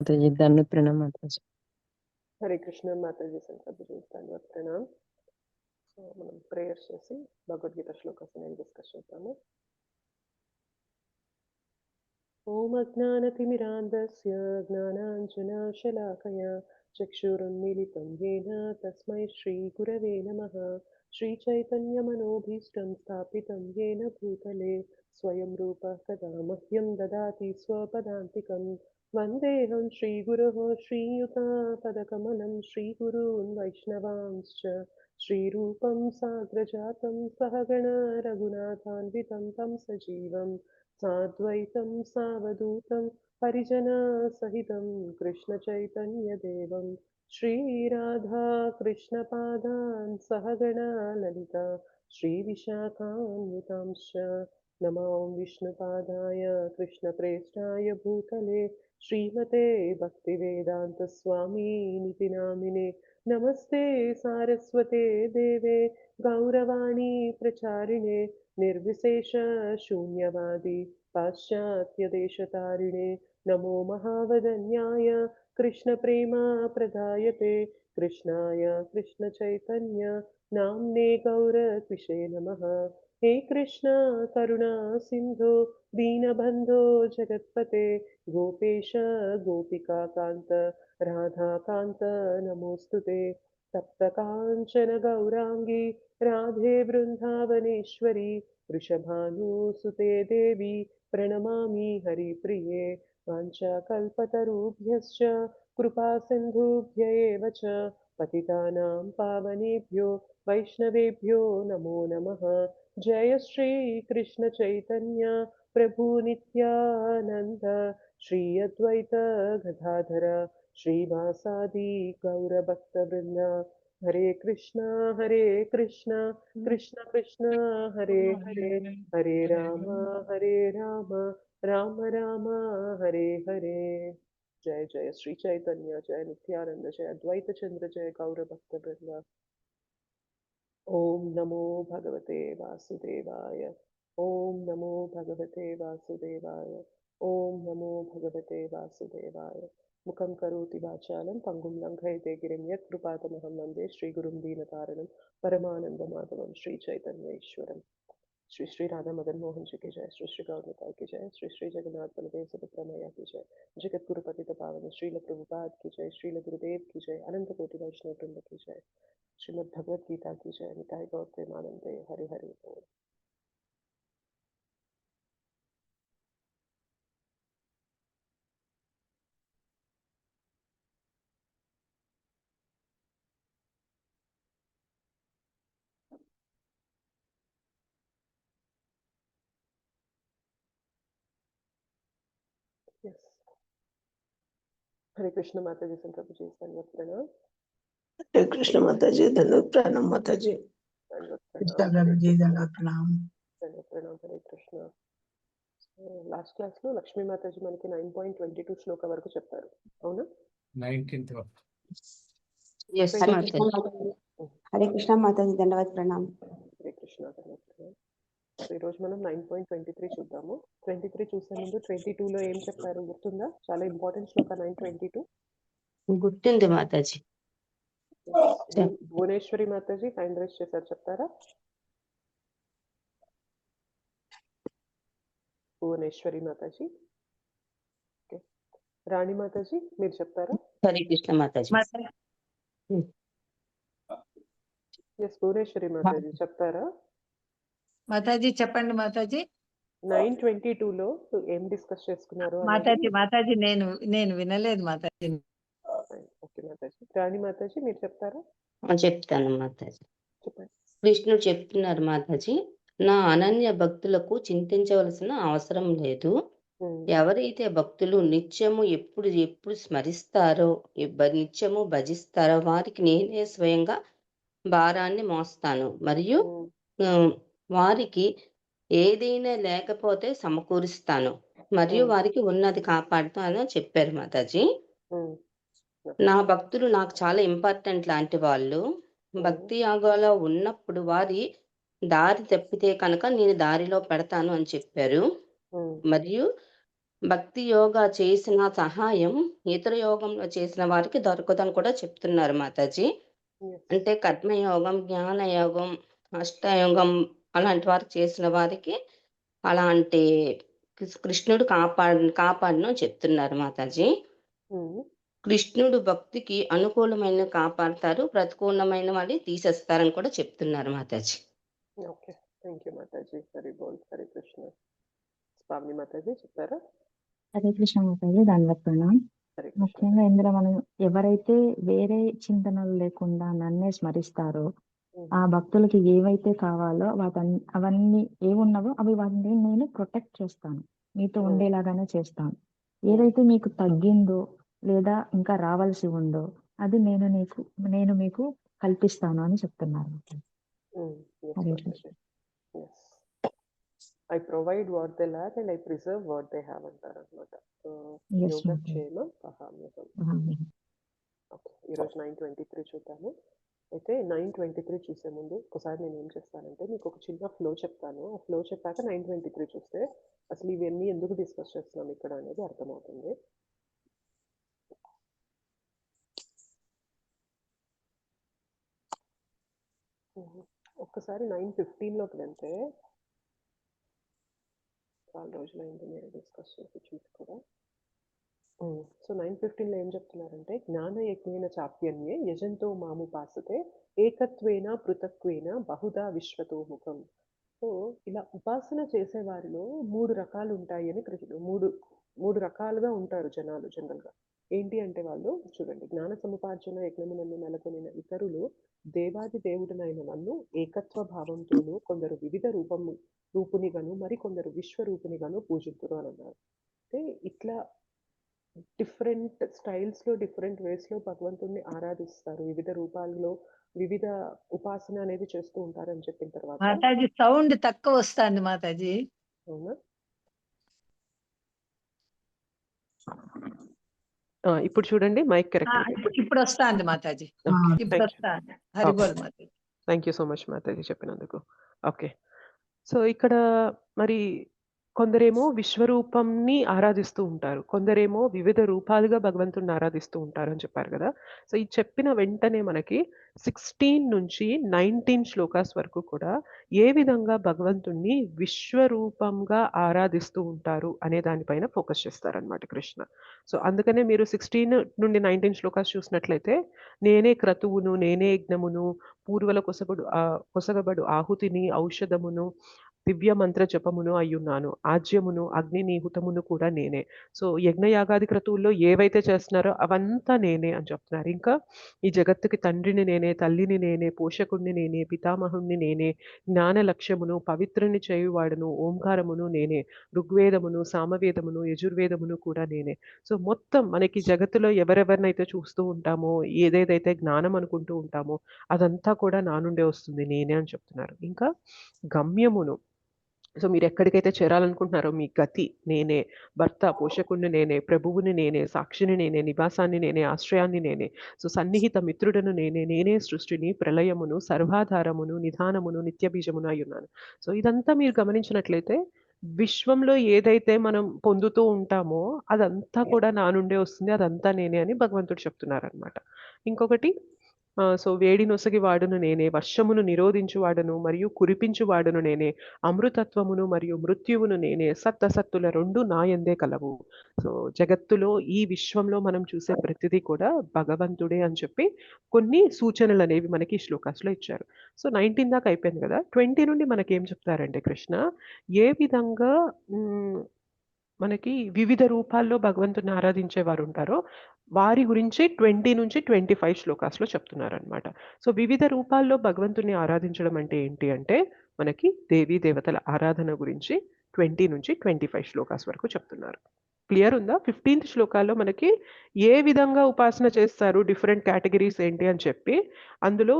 माताजी धन्य प्रणाम माताजी। हरे कृष्ण माताजी संतजी ధన్యవాద ప్రణామ్. సో మనం ప్రేయర్స్ చేసి భగవద్గీత శ్లోకాస్ నేను డిస్కస్ చేద్దాము. ఓం అజ్ఞానతిమిరాంధస్య జ్ఞానాంజనశలాకయా చక్షురున్మిలితం येन తస్మై శ్రీ గురవే నమః. శ్రీచైతన్యమనోభీష్టం స్థాపితం येन భూతలే స్వయం రూపः కదా మహ్యం దదాతి స్వపదాంతికం. వందేహం శ్రీగురోః శ్రీయుతాపదకమలం శ్రీగురూన్ వైష్ణవాంశ్చ శ్రీరూపం సాగ్రజాతం సహగణ రఘునాథాన్వితం తం సజీవం సాద్వైతం సావధూతం పరిజనసహితం కృష్ణచైతన్యదేవం శ్రీరాధాకృష్ణపాదాన్ సహగణ లలితా శ్రీవిశాఖాన్వితాంశ్చ నమో విష్ణుపాదాయ కృష్ణప్రేష్టాయ భూతలే శ్రీమతే భక్తివేదాంతస్వామినితి నామినే. నమస్తే సారస్వతే దేవే గౌరవాణి ప్రచారిణే నిర్విశేష శూన్యవాది పాశ్చాత్యదేశతారిణే. నమో మహావదన్యాయ కృష్ణ ప్రేమ ప్రదాయతే కృష్ణాయ కృష్ణ చైతన్య నామ్నే గౌరత్విషే నమః. हे कृष्ण करुणा सिंधु दीनबंधो जगत्पते गोपेश गोपिका कांत राधा कांत नमोस्तुते. तप्त कांचन गौरांगी राधे वृंदावनेश्वरी वृषभानुसुते देवी प्रणमामि हरिप्रिये. वाञ्छाकल्पतरुभ्यश्च कृपा सिन्धुभ्य एव च पतितानां पावनेभ्यो वैष्णवेभ्यो नमो नमः. जय श्री कृष्ण चैतन्य प्रभु नित्यानंद श्री अद्वैत गदाधर श्रीवासादि गौर भक्त वृंद. हरे कृष्ण कृष्ण कृष्ण हरे हरे हरे राम राम राम हरे हरे. जय जय श्री चैतन्य जय नित्यानंद जय अद्वैत चंद्र जय गौर भक्त वृंद. ओम नमो भगवते वासुदेवाय. ओम नमो भगवते वासुदेवाय. ओम नमो भगवते वासुदेवाय. मुखं करोति वाचालं पंगुं लङ्घयते गिरिं यत्कृपातमहं वन्दे श्रीगुरुं दीनतारिणं परमानन्दमाधवं श्रीचैतन्येश्वरम्. श्री श्री राधा मदन मोहन जी की जय. श्री श्री गौरता की जय. श्री श्री जगन्नाथ बलदेव सुभद्रा मैया की जय. जगत गुरु पतित पावन श्रील प्रभुपाद की जय. श्रील गुरुदेव की जय. अनंत कोटि वैष्णव वृंद की जय. श्रीमद् भगवद गीता की जय. निताय गौर प्रेमानंदे हरि हरि बोल. Yes. हरे कृष्ण माता जी संत प्रभु जी धन्यवाद प्रणाम. हरे कृष्ण माता जी धन्यवाद प्रणाम माता जी. धन्यवाद कृष्ण प्रणाम. प्रभु जी धन्यवाद प्रणाम. धन्यवाद प्रणाम. हरे कृष्ण. లాస్ట్ క్లాస్ లో లక్ష్మీ మాతాజీ మనకి 9.22 శ్లోక వరకు చెప్పారు అవునా? 19th Yes, हरे माताजी. कृष्णा माताजी. हरे कृष्णा माताजी धन्यवाद प्रणाम. హరే కృష్ణ ధన్యవాదాలు. సో ఈరోజు మనం 9.23 చూద్దాము. 23 చూసే ముందు 22 లో ఏం చెప్పారు గుర్తుందా? చాలా ఇంపార్టెంట్ శ్లోక 9.22. గుర్తుంది మాతాజీ. భువనేశ్వరి మాతాజీ హ్యాండ్ రైజ్ చేశారు, చెప్తారా? భువనేశ్వరి మాతాజీ. ఓకే. రాణి మాతాజీ మీరు చెప్తారా? హరే కృష్ణ మాతాజీ. ఎస్ భువనేశ్వరి మాతాజీ చెప్తారా? మాతాజీ చెప్పండి మాతాజీ. 9.22 లో ఏం డిస్కస్ చేసుకున్నారు మాతాజీ నేను వినలేదు మాతాజీ. ఓకే మాతాజీ. రాణి మాతాజీ మీరు చెప్తారా? చెప్తాను మాతాజీ. చెప్పండి. కృష్ణుడు చెప్తున్నారు మాతాజీ, నా అనన్య భక్తులకు చింతించవలసిన అవసరం లేదు. ఎవరైతే భక్తులు నిత్యము ఎప్పుడు ఎప్పుడు స్మరిస్తారో నిత్యము భజిస్తారో వారికి నేనే స్వయంగా భారాన్ని మోస్తాను మరియు వారికి ఏదైనా లేకపోతే సమకూరుస్తాను మరియు వారికి ఉన్నది కాపాడుతాను అని చెప్పారు మాతాజీ. నా భక్తులు నాకు చాలా ఇంపార్టెంట్ లాంటి వాళ్ళు. భక్తి యాగాలో ఉన్నప్పుడు వారి దారి తప్పితే కనుక నేను దారిలో పెడతాను అని చెప్పారు. మరియు భక్తి యోగా చేసిన సహాయం ఇతర యోగంలో చేసిన వారికి దొరకదని కూడా చెప్తున్నారు మాతాజీ. ఎస్. అంటే కర్మయోగం, జ్ఞానయోగం, అష్టయోగం అలాంటి వారికి చేసిన వారికి అలాంటి కృష్ణుడు కాపాడను చెప్తున్నారు మాతాజీ. కృష్ణుడు భక్తికి అనుకూలమైన కాపాడతారు, ప్రతికూలమైన వాడిని తీసేస్తారని కూడా చెప్తున్నారు Mataji. Okay, thank you Mataji. Hari బోల్, హరే కృష్ణ. స్వామి మాతాజీ చెప్తారా? హరే కృష్ణ మాతాజీ, దండవత్ ప్రణామ్. హరే కృష్ణ. ముఖ్యంగా ఇందులో మనం ఎవరైతే వేరే చింతనలు లేకుండా నన్నే స్మరిస్తారో ఆ భక్తులకి ఏవైతే కావాలో అవన్నీ ఏమున్నావో వాటిని నేను ప్రొటెక్ట్ చేస్తాను, మీతో ఉండేలాగానే చేస్తాను. ఏదైతే మీకు తగ్గిందో లేదా ఇంకా రావాల్సి ఉందో అది నేను మీకు కల్పిస్తాను అని చెప్తున్నారు. Hare Krishna. Yes. I provide what they lack and I preserve what they have అంటారు అనమాట. Yes, యోగక్షేమం అహామ్యహం. ఓకే, ఈరోజు 9:23 చూద్దాము. అయితే 9:23 చూసే ముందు ఒకసారి నేను ఏం చేస్తానంటే మీకు ఒక చిన్న ఫ్లో చెప్తాను. ఆ ఫ్లో చెప్పాక 9:23 చూస్తే అసలు ఇవన్నీ ఎందుకు డిస్కస్ చేస్తున్నాం ఇక్కడ అనేది అర్థమవుతుంది. ఒక్కసారి 9:15లోకి వెళ్తే చాలా రోజులైంది మీరు డిస్కస్ చేసి చూసి కూడా. సో 9:15లో ఏం చెప్తున్నారంటే జ్ఞాన యజ్ఞేన చాప్యన్యే యజంతో మాముపాసతే ఏకత్వేన పృథక్వేన బహుదా విశ్వతో ముఖం. సో ఇలా ఉపాసన చేసే వారిలో 3 రకాలు ఉంటాయి అని కృష్ణుడు మూడు రకాలుగా ఉంటారు జనాలు జనరల్గా. ఏంటి అంటే వాళ్ళు చూడండి, జ్ఞాన సముపార్జన యజ్ఞమునందు నెలకొనిన ఇతరులు దేవాది దేవుడనైన నన్ను ఏకత్వ భావంతోనూ కొందరు వివిధ రూపునిగాను మరికొందరు విశ్వరూపునిగాను పూజింతురు అని అన్నారు. అంటే ఇట్లా డిఫరెంట్ స్టైల్స్లో డిఫరెంట్ వేస్లో భగవంతుడిని ఆరాధిస్తారు, వివిధ రూపాల్లో వివిధ ఉపాసన అనేది చేస్తూ ఉంటారని చెప్పిన తర్వాత మాతాజీ సౌండ్ తక్కువ వస్తుంది మాతాజీ. అవునా? ఇప్పుడు చూడండి, మైక్ కరెక్ట్. ఇప్పుడు వస్తాంది మాతాజీ, ఇప్పుడు వస్తాంది. Haribol Mataji. Thank you so much Mataji చెప్పినందుకు. ఓకే, సో ఇక్కడ మరి కొందరేమో విశ్వరూపంని ఆరాధిస్తూ ఉంటారు, కొందరేమో వివిధ రూపాలుగా భగవంతుడిని ఆరాధిస్తూ ఉంటారు అని చెప్పారు కదా. సో ఈ చెప్పిన వెంటనే మనకి 16 నుంచి 19 శ్లోకాస్ వరకు కూడా ఏ విధంగా భగవంతుణ్ణి విశ్వరూపంగా ఆరాధిస్తూ ఉంటారు అనే దానిపైన ఫోకస్ చేస్తారనమాట కృష్ణ. సో అందుకనే మీరు 16 నుండి 19 శ్లోకాస్ చూసినట్లయితే నేనే క్రతువును, నేనే యజ్ఞమును, పూర్వల కొసగబడు ఆహుతిని, ఔషధమును, దివ్య మంత్ర జపమును అయ్యున్నాను, ఆజ్యమును, అగ్నినీహుతమును కూడా నేనే. సో యజ్ఞయాగాది క్రతువుల్లో ఏవైతే చేస్తున్నారో అవంతా నేనే అని చెప్తున్నారు. ఇంకా ఈ జగత్తుకి తండ్రిని నేనే, తల్లిని నేనే, పోషకుడిని నేనే, పితామహుణ్ణి నేనే, జ్ఞాన లక్ష్యమును, పవిత్రుని చేయువాడును, ఓంకారమును నేనే, ఋగ్వేదమును, సామవేదమును, యజుర్వేదమును కూడా నేనే. సో మొత్తం మనకి జగత్తులో ఎవరెవరినైతే చూస్తూ ఉంటామో, ఏదేదైతే జ్ఞానం అనుకుంటూ ఉంటామో అదంతా కూడా నా నుండే వస్తుంది, నేనే అని చెప్తున్నారు. ఇంకా గమ్యమును, సో మీరు ఎక్కడికైతే చేరాలనుకుంటున్నారో మీ గతి నేనే, భర్త పోషకుడిని నేనే, ప్రభువుని నేనే, సాక్షిని నేనే, నివాసాన్ని నేనే, ఆశ్రయాన్ని నేనే, సో సన్నిహిత మిత్రుడను నేనే, నేనే సృష్టిని, ప్రళయమును, సర్వాధారమును, నిధానమును, నిత్యబీజమును అయి ఉన్నాను. సో ఇదంతా మీరు గమనించినట్లయితే విశ్వంలో ఏదైతే మనం పొందుతూ ఉంటామో అదంతా కూడా నా నుండే వస్తుంది, అదంతా నేనే అని భగవంతుడు చెప్తున్నారనమాట. ఇంకొకటి సో వేడి నొసగి వాడును నేనే, వర్షమును నిరోధించువాడును మరియు కురిపించువాడును నేనే, అమృతత్వమును మరియు మృత్యువును నేనే, సత్తసత్తుల రెండు నాయందే కలవు. సో జగత్తులో ఈ విశ్వంలో మనం చూసే ప్రతిదీ కూడా భగవంతుడే అని చెప్పి కొన్ని సూచనలు అనేవి మనకి ఈ శ్లోకాస్లో ఇచ్చారు. సో 19 దాకా అయిపోయింది కదా. 20 నుండి మనకి ఏం చెప్తారంటే కృష్ణ ఏ విధంగా మనకి వివిధ రూపాల్లో భగవంతుని ఆరాధించేవారు ఉంటారో వారి గురించి 20 నుంచి 25 శ్లోకాస్లో చెప్తున్నారనమాట. సో వివిధ రూపాల్లో భగవంతుని ఆరాధించడం అంటే ఏంటి అంటే మనకి దేవీ దేవతల ఆరాధన గురించి 20 నుంచి 25 శ్లోకాస్ వరకు చెప్తున్నారు. క్లియర్ ఉందా? 15th శ్లోకాల్లో మనకి ఏ విధంగా ఉపాసన చేస్తారు, డిఫరెంట్ కేటగిరీస్ ఏంటి అని చెప్పి అందులో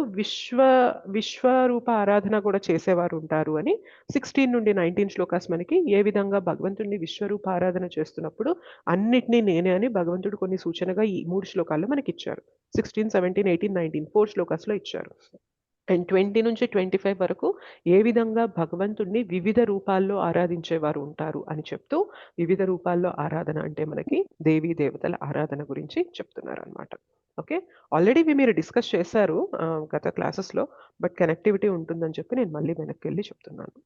విశ్వరూప ఆరాధన కూడా చేసేవారు ఉంటారు అని 16 నుండి 19 శ్లోకాస్ మనకి ఏ విధంగా భగవంతుడిని విశ్వరూప ఆరాధన చేస్తున్నప్పుడు అన్నిటినీ నేనే అని భగవంతుడు కొన్ని సూచనగా ఈ 3 శ్లోకాల్లో మనకి ఇచ్చారు. 16, 17, 18, 19 4 శ్లోకాస్లో ఇచ్చారు. అండ్ 20-25 వరకు ఏ విధంగా భగవంతుడిని వివిధ రూపాల్లో ఆరాధించేవారు ఉంటారు అని చెప్తూ, వివిధ రూపాల్లో ఆరాధన అంటే మనకి దేవీ దేవతల ఆరాధన గురించి చెప్తున్నారనమాట. ఓకే. ఆల్రెడీ ఇవి మీరు డిస్కస్ చేశారు గత క్లాసెస్‌లో. బట్ కనెక్టివిటీ ఉంటుందని చెప్పి నేను మళ్ళీ వెనక్కెళ్ళి చెప్తున్నాను.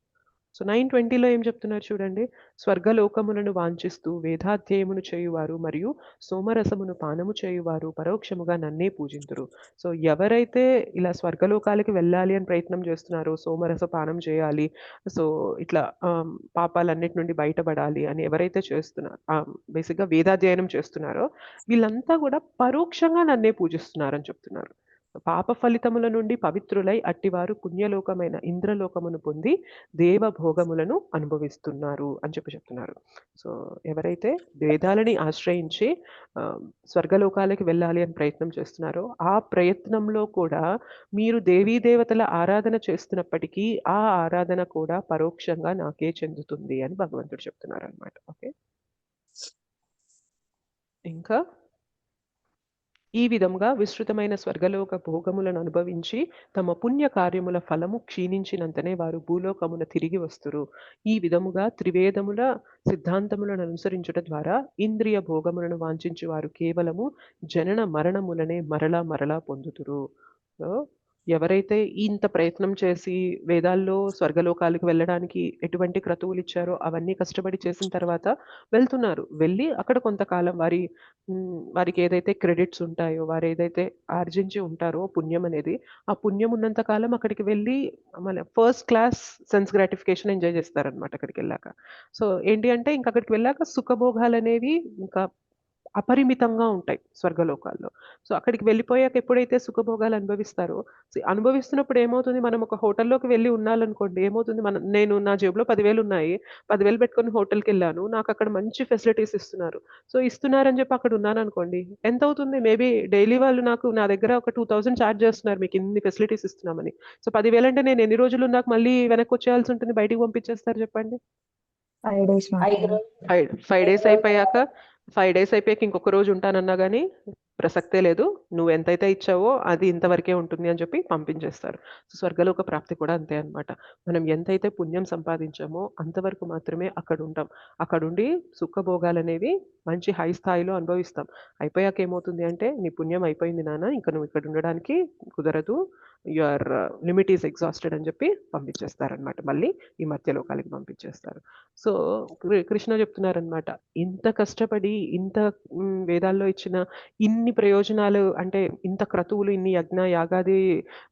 సో 9:20లో ఏం చెప్తున్నారు చూడండి. స్వర్గలోకములను వాంఛిస్తూ వేదాధ్యయమును చేయువారు మరియు సోమరసమును పానము చేయువారు పరోక్షముగా నన్నే పూజింతురు. సో ఎవరైతే ఇలా స్వర్గలోకాలకి వెళ్ళాలి అని ప్రయత్నం చేస్తున్నారో, సోమరస పానం చేయాలి, సో ఇట్లా పాపాలన్నిటి నుండి బయటపడాలి అని ఎవరైతే బేసిక్‌గా వేదాధ్యయనం చేస్తున్నారో, వీళ్ళంతా కూడా పరోక్షంగా నన్నే పూజిస్తున్నారని చెప్తున్నారు. పాప ఫలితముల నుండి పవిత్రులై అట్టివారు పుణ్యలోకమైన ఇంద్రలోకమును పొంది దేవభోగములను అనుభవిస్తున్నారు అని చెప్తున్నారు. సో ఎవరైతే వేదాలని ఆశ్రయించి స్వర్గలోకాలకి వెళ్ళాలి అని ప్రయత్నం చేస్తున్నారో, ఆ ప్రయత్నంలో కూడా మీరు దేవీ దేవతల ఆరాధన చేస్తున్నప్పటికీ ఆ ఆరాధన కూడా పరోక్షంగా నాకే చెందుతుంది అని భగవంతుడు చెప్తున్నారనమాట. ఓకే. ఇంకా ఈ విధముగా విస్తృతమైన స్వర్గలోక భోగములను అనుభవించి తమ పుణ్య కార్యముల ఫలము క్షీణించినంతనే వారు భూలోకమున తిరిగి వస్తురు. ఈ విధముగా త్రివేదముల సిద్ధాంతములను అనుసరించుట ద్వారా ఇంద్రియ భోగములను వాంఛించు వారు కేవలము జనన మరణములనే మరలా మరలా పొందుతురు. సో ఎవరైతే ఇంత ప్రయత్నం చేసి వేదాల్లో స్వర్గలోకాలకు వెళ్ళడానికి ఎటువంటి క్రతువులు ఇచ్చారో అవన్నీ కష్టపడి చేసిన తర్వాత వెళ్తున్నారు. వెళ్ళి అక్కడ కొంతకాలం వారికి ఏదైతే క్రెడిట్స్ ఉంటాయో, వారు ఏదైతే ఆర్జించి ఉంటారో పుణ్యం అనేది, ఆ పుణ్యం ఉన్నంత కాలం అక్కడికి వెళ్ళి మన first class sense gratification enjoy చేస్తారనమాట అక్కడికి వెళ్ళాక. సో ఏంటి అంటే ఇంక అక్కడికి వెళ్ళాక సుఖభోగాలనేవి ఇంకా అపరిమితంగా ఉంటాయి స్వర్గలోకాల్లో. సో అక్కడికి వెళ్ళిపోయాక ఎప్పుడైతే సుఖభోగాలు అనుభవిస్తారో, అనుభవిస్తున్నప్పుడు ఏమవుతుంది, మనం ఒక హోటల్లోకి వెళ్ళి ఉండాలనుకోండి, ఏమవుతుంది, నేను నా జేబులో 10,000 ఉన్నాయి. 10,000 పెట్టుకొని హోటల్‌కెళ్ళాను. నాకు అక్కడ మంచి ఫెసిలిటీస్ ఇస్తున్నారు. సో ఇస్తున్నారని చెప్పి అక్కడ ఉన్నాననుకోండి, ఎంతవుతుంది, మేబీ డైలీ వాళ్ళు నా దగ్గర ఒక 2,000 చార్జ్ చేస్తున్నారు మీకు ఇన్ని ఫెసిలిటీస్ ఇస్తున్నామని. సో 10,000 అంటే నేను ఎన్ని రోజులు ఉన్నాక మళ్ళీ వెనక్కొచ్చేయాల్సి ఉంటుంది, బయటికి పంపించేస్తారు చెప్పండి? 5 days 5 మాత్రమే. రోజులు 5 డేస్ అయిపోయాక 5 డేస్ అయిపోయాక ఇంకొక రోజు ఉంటానన్నా గానీ ప్రసక్తే లేదు. నువ్వు ఎంతైతే ఇచ్చావో అది ఇంతవరకే ఉంటుంది అని చెప్పి పంపించేస్తారు. సో స్వర్గలోక ప్రాప్తి కూడా అంతే అన్నమాట. మనం ఎంతైతే పుణ్యం సంపాదించామో అంతవరకు మాత్రమే అక్కడుంటాం. అక్కడుండి సుఖభోగాలనేవి మంచి హై స్థాయిలో అనుభవిస్తాం. అయిపోయాక ఏమవుతుంది అంటే, నీ పుణ్యం అయిపోయింది నాన్న, ఇంక నువ్వు ఇక్కడ ఉండడానికి కుదరదు. యువర్ లిమిట్ ఈస్ ఎగ్జాస్టెడ్ అని చెప్పి పంపించేస్తారనమాట. మళ్ళీ ఈ మధ్యలోకాలకి పంపించేస్తారు. సో కృష్ణ చెప్తున్నారనమాట, ఇంత కష్టపడి ఇంత వేదాల్లో ఇచ్చిన ఇన్ని ప్రయోజనాలు, అంటే ఇంత క్రతువులు, ఇన్ని యజ్ఞ యాగాది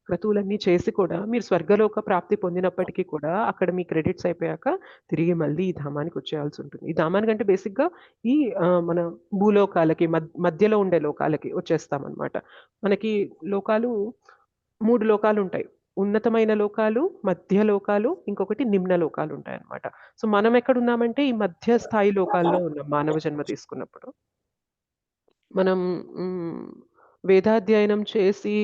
క్రతువులన్నీ చేసి కూడా మీరు స్వర్గలోక ప్రాప్తి పొందినప్పటికీ కూడా అక్కడ మీ క్రెడిట్స్ అయిపోయాక తిరిగి మళ్ళీ ఈ ధామానికి వచ్చేయాల్సి ఉంటుంది. ఈ ధామానికంటే బేసిక్‌గా ఈ మన భూలోకాలకి మధ్యలో ఉండే లోకాలకి వచ్చేస్తామనమాట. మనకి లోకాలు 3 లోకాలుంటాయి. ఉన్నతమైన లోకాలు, మధ్య లోకాలు, ఇంకొకటి నిమ్న లోకాలుంటాయన్నమాట. సో మనం ఎక్కడున్నామంటే ఈ మధ్య స్థాయి లోకాల్లో ఉన్నాం మానవ జన్మ తీసుకున్నప్పుడు. మనం వేదాధ్యయనం చేసి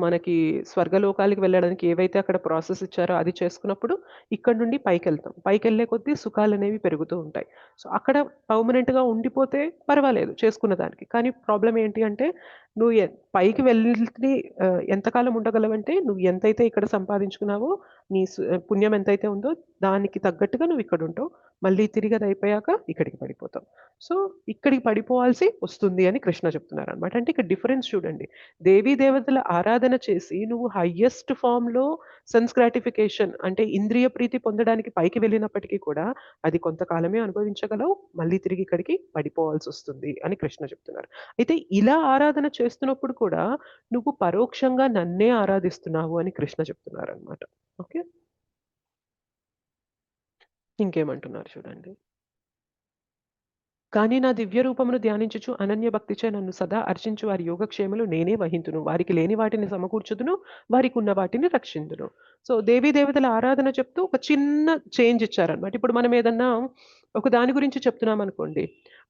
మనకి స్వర్గలోకాలకి వెళ్ళడానికి ఏవైతే అక్కడ ప్రాసెస్ ఇచ్చారో అది చేసుకున్నప్పుడు ఇక్కడి నుండి పైకెళ్తాం. పైకెళ్ళే కొద్దీ సుఖాలనేవి పెరుగుతూ ఉంటాయి. సో అక్కడ పర్మనెంట్‌గా ఉండిపోతే పర్వాలేదు చేసుకున్న దానికి. కానీ ప్రాబ్లమ్ ఏంటి అంటే, నువ్వు పైకి వెళ్ళి ఎంతకాలం ఉండగలవంటే, నువ్వు ఎంతైతే ఇక్కడ సంపాదించుకున్నావో, నీ పుణ్యం ఎంతైతే ఉందో దానికి తగ్గట్టుగా నువ్వు ఇక్కడుంటావు. మళ్ళీ తిరిగి అది అయిపోయాక ఇక్కడికి పడిపోతావు. సో ఇక్కడికి పడిపోవాల్సి వస్తుంది అని కృష్ణ చెప్తున్నారనమాట. అంటే ఇక్కడ డిఫరెన్స్ చూడండి. దేవీ దేవతల ఆరాధన చేసి నువ్వు హైయెస్ట్ ఫార్మ్‌లో సెన్స్ గ్రాటిఫికేషన్ అంటే ఇంద్రియ ప్రీతి పొందడానికి పైకి వెళ్ళినప్పటికీ కూడా అది కొంతకాలమే అనుభవించగలవు. మళ్ళీ తిరిగి ఇక్కడికి పడిపోవాల్సొస్తుంది అని కృష్ణ చెప్తున్నారు. అయితే ఇలా ఆరాధన చేస్తున్నప్పుడు కూడా నువ్వు పరోక్షంగా నన్నే ఆరాధిస్తున్నావు అని కృష్ణ చెప్తున్నారనమాట. ఓకే. ఇంకేమంటున్నారు చూడండి. కానీ నా దివ్య రూపమును ధ్యానించుచు అనన్య భక్తిచే నన్ను సదా అర్చించు వారి యోగక్షేమలు నేనే వహింతును. వారికి లేని వాటిని సమకూర్చుదును, వారికి ఉన్న వాటిని రక్షిందును. సో దేవీ దేవతల ఆరాధన చెప్తూ ఒక చిన్న చేంజ్ ఇచ్చారనమాట. ఇప్పుడు మనం ఏదన్నా ఒక దాని గురించి చెప్తున్నాం అనుకోండి,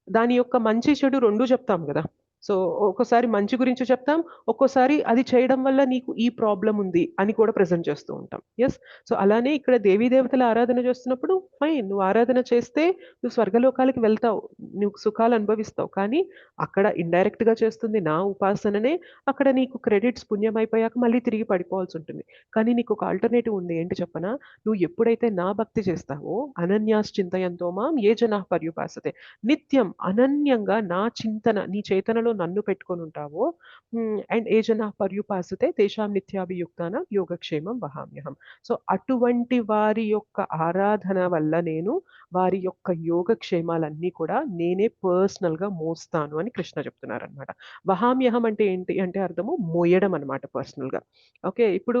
దాని యొక్క మంచి చెడు 2 చెప్తాం గదా! సో ఒక్కోసారి మంచి గురించి చెప్తాం, ఒక్కోసారి అది చేయడం వల్ల నీకు ఈ ప్రాబ్లం ఉంది అని కూడా ప్రెజెంట్ చేస్తూ ఉంటాం. ఎస్. సో అలానే ఇక్కడ దేవీ దేవతల ఆరాధన చేస్తున్నప్పుడు ఫైన్, నువ్వు ఆరాధన చేస్తే నువ్వు స్వర్గలోకాలకి వెళ్తావు, నువ్వు సుఖాలు అనుభవిస్తావు. కానీ అక్కడ ఇండైరెక్ట్ గా చేస్తుంది నా ఉపాసననే, అక్కడ నీకు క్రెడిట్స్ పుణ్యం అయిపోయాక మళ్ళీ తిరిగి పడిపోవాల్సి ఉంటుంది. కానీ నీకు ఒక ఆల్టర్నేటివ్ ఉంది, ఏంటి చెప్పనా? నువ్వు ఎప్పుడైతే నా భక్తి చేస్తావో, అనన్యాశ్చింతయంతో మాం ఏ జనాః పర్యుపాసతే, నిత్యం అనన్యంగా నా చింతన, నీ చేతనలో నన్ను పెట్టుకొని ఉంటావో, అండ్ ఏ జనాః పర్యుపాసతే తేషాం నిత్యాభియుక్తానాం యోగక్షేమం వహామ్యహం. సో అటువంటి వారి యొక్క ఆరాధన వల్ల నేను వారి యొక్క యోగక్షేమాలన్నీ కూడా నేనే పర్సనల్ గా మోస్తాను అని కృష్ణ చెప్తున్నారనమాట. వహామ్యహం అంటే ఏంటి అంటే అర్థము మోయడం అనమాట పర్సనల్ గా. ఓకే, ఇప్పుడు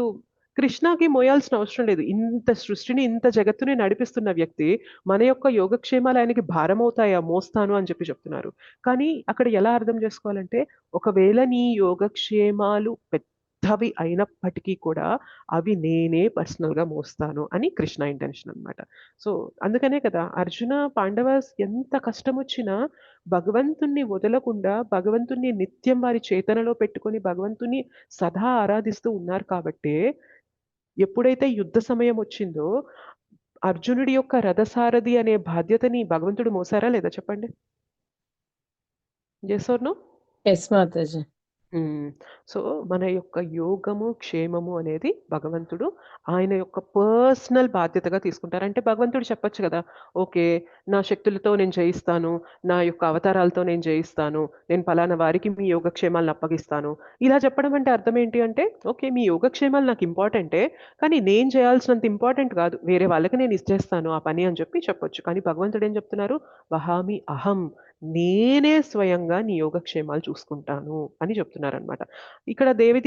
కృష్ణకి మోయాల్సిన అవసరం లేదు. ఇంత సృష్టిని, ఇంత జగత్తుని నడిపిస్తున్న వ్యక్తి మన యొక్క యోగక్షేమాలు ఆయనకి భారమవుతాయా? మోస్తాను అని చెప్పి చెప్తున్నారు. కానీ అక్కడ ఎలా అర్థం చేసుకోవాలంటే, ఒకవేళ నీ యోగక్షేమాలు పెద్దవి అయినప్పటికీ కూడా అవి నేనే పర్సనల్‌గా మోస్తాను అని కృష్ణ ఇంటెన్షన్ అనమాట. సో, అందుకనే కదా అర్జున, పాండవాస్ ఎంత కష్టమొచ్చినా భగవంతుణ్ణి వదలకుండా, భగవంతుణ్ణి నిత్యం వారి చేతనలో పెట్టుకొని భగవంతుని సదా ఆరాధిస్తూ ఉన్నారు కాబట్టే, ఎప్పుడైతే యుద్ధ సమయం వచ్చిందో అర్జునుడి యొక్క రథసారథి అనే బాధ్యతని భగవంతుడు మోసారా లేదా చెప్పండి? Yes or no? ఎస్ మాతాజీ. సో మన యొక్క యోగము, క్షేమము అనేది భగవంతుడు ఆయన యొక్క పర్సనల్ బాధ్యతగా తీసుకుంటారు. అంటే భగవంతుడు చెప్పొచ్చు కదా! ఓకే, నా శక్తులతో నేను జయిస్తాను, నా యొక్క అవతారాలతో నేను జయిస్తాను, నేను పలానా వారికి మీ యోగక్షేమాలను అప్పగిస్తాను. ఇలా చెప్పడం అంటే అర్థం ఏంటి అంటే, ఓకే మీ యోగక్షేమాలు నాకు ఇంపార్టెంటే, కానీ నేను చేయాల్సినంత ఇంపార్టెంట్ కాదు. వేరే వాళ్ళకి నేను ఇచ్చేస్తాను ఆ పని అని చెప్పి చెప్పొచ్చు. కానీ భగవంతుడు ఏం చెప్తున్నారు? వహామి అహం, నేనే స్వయంగా నీ యోగక్షేమాలు చూసుకుంటాను అని చెప్తున్నారనమాట. ఇక్కడ దేవీ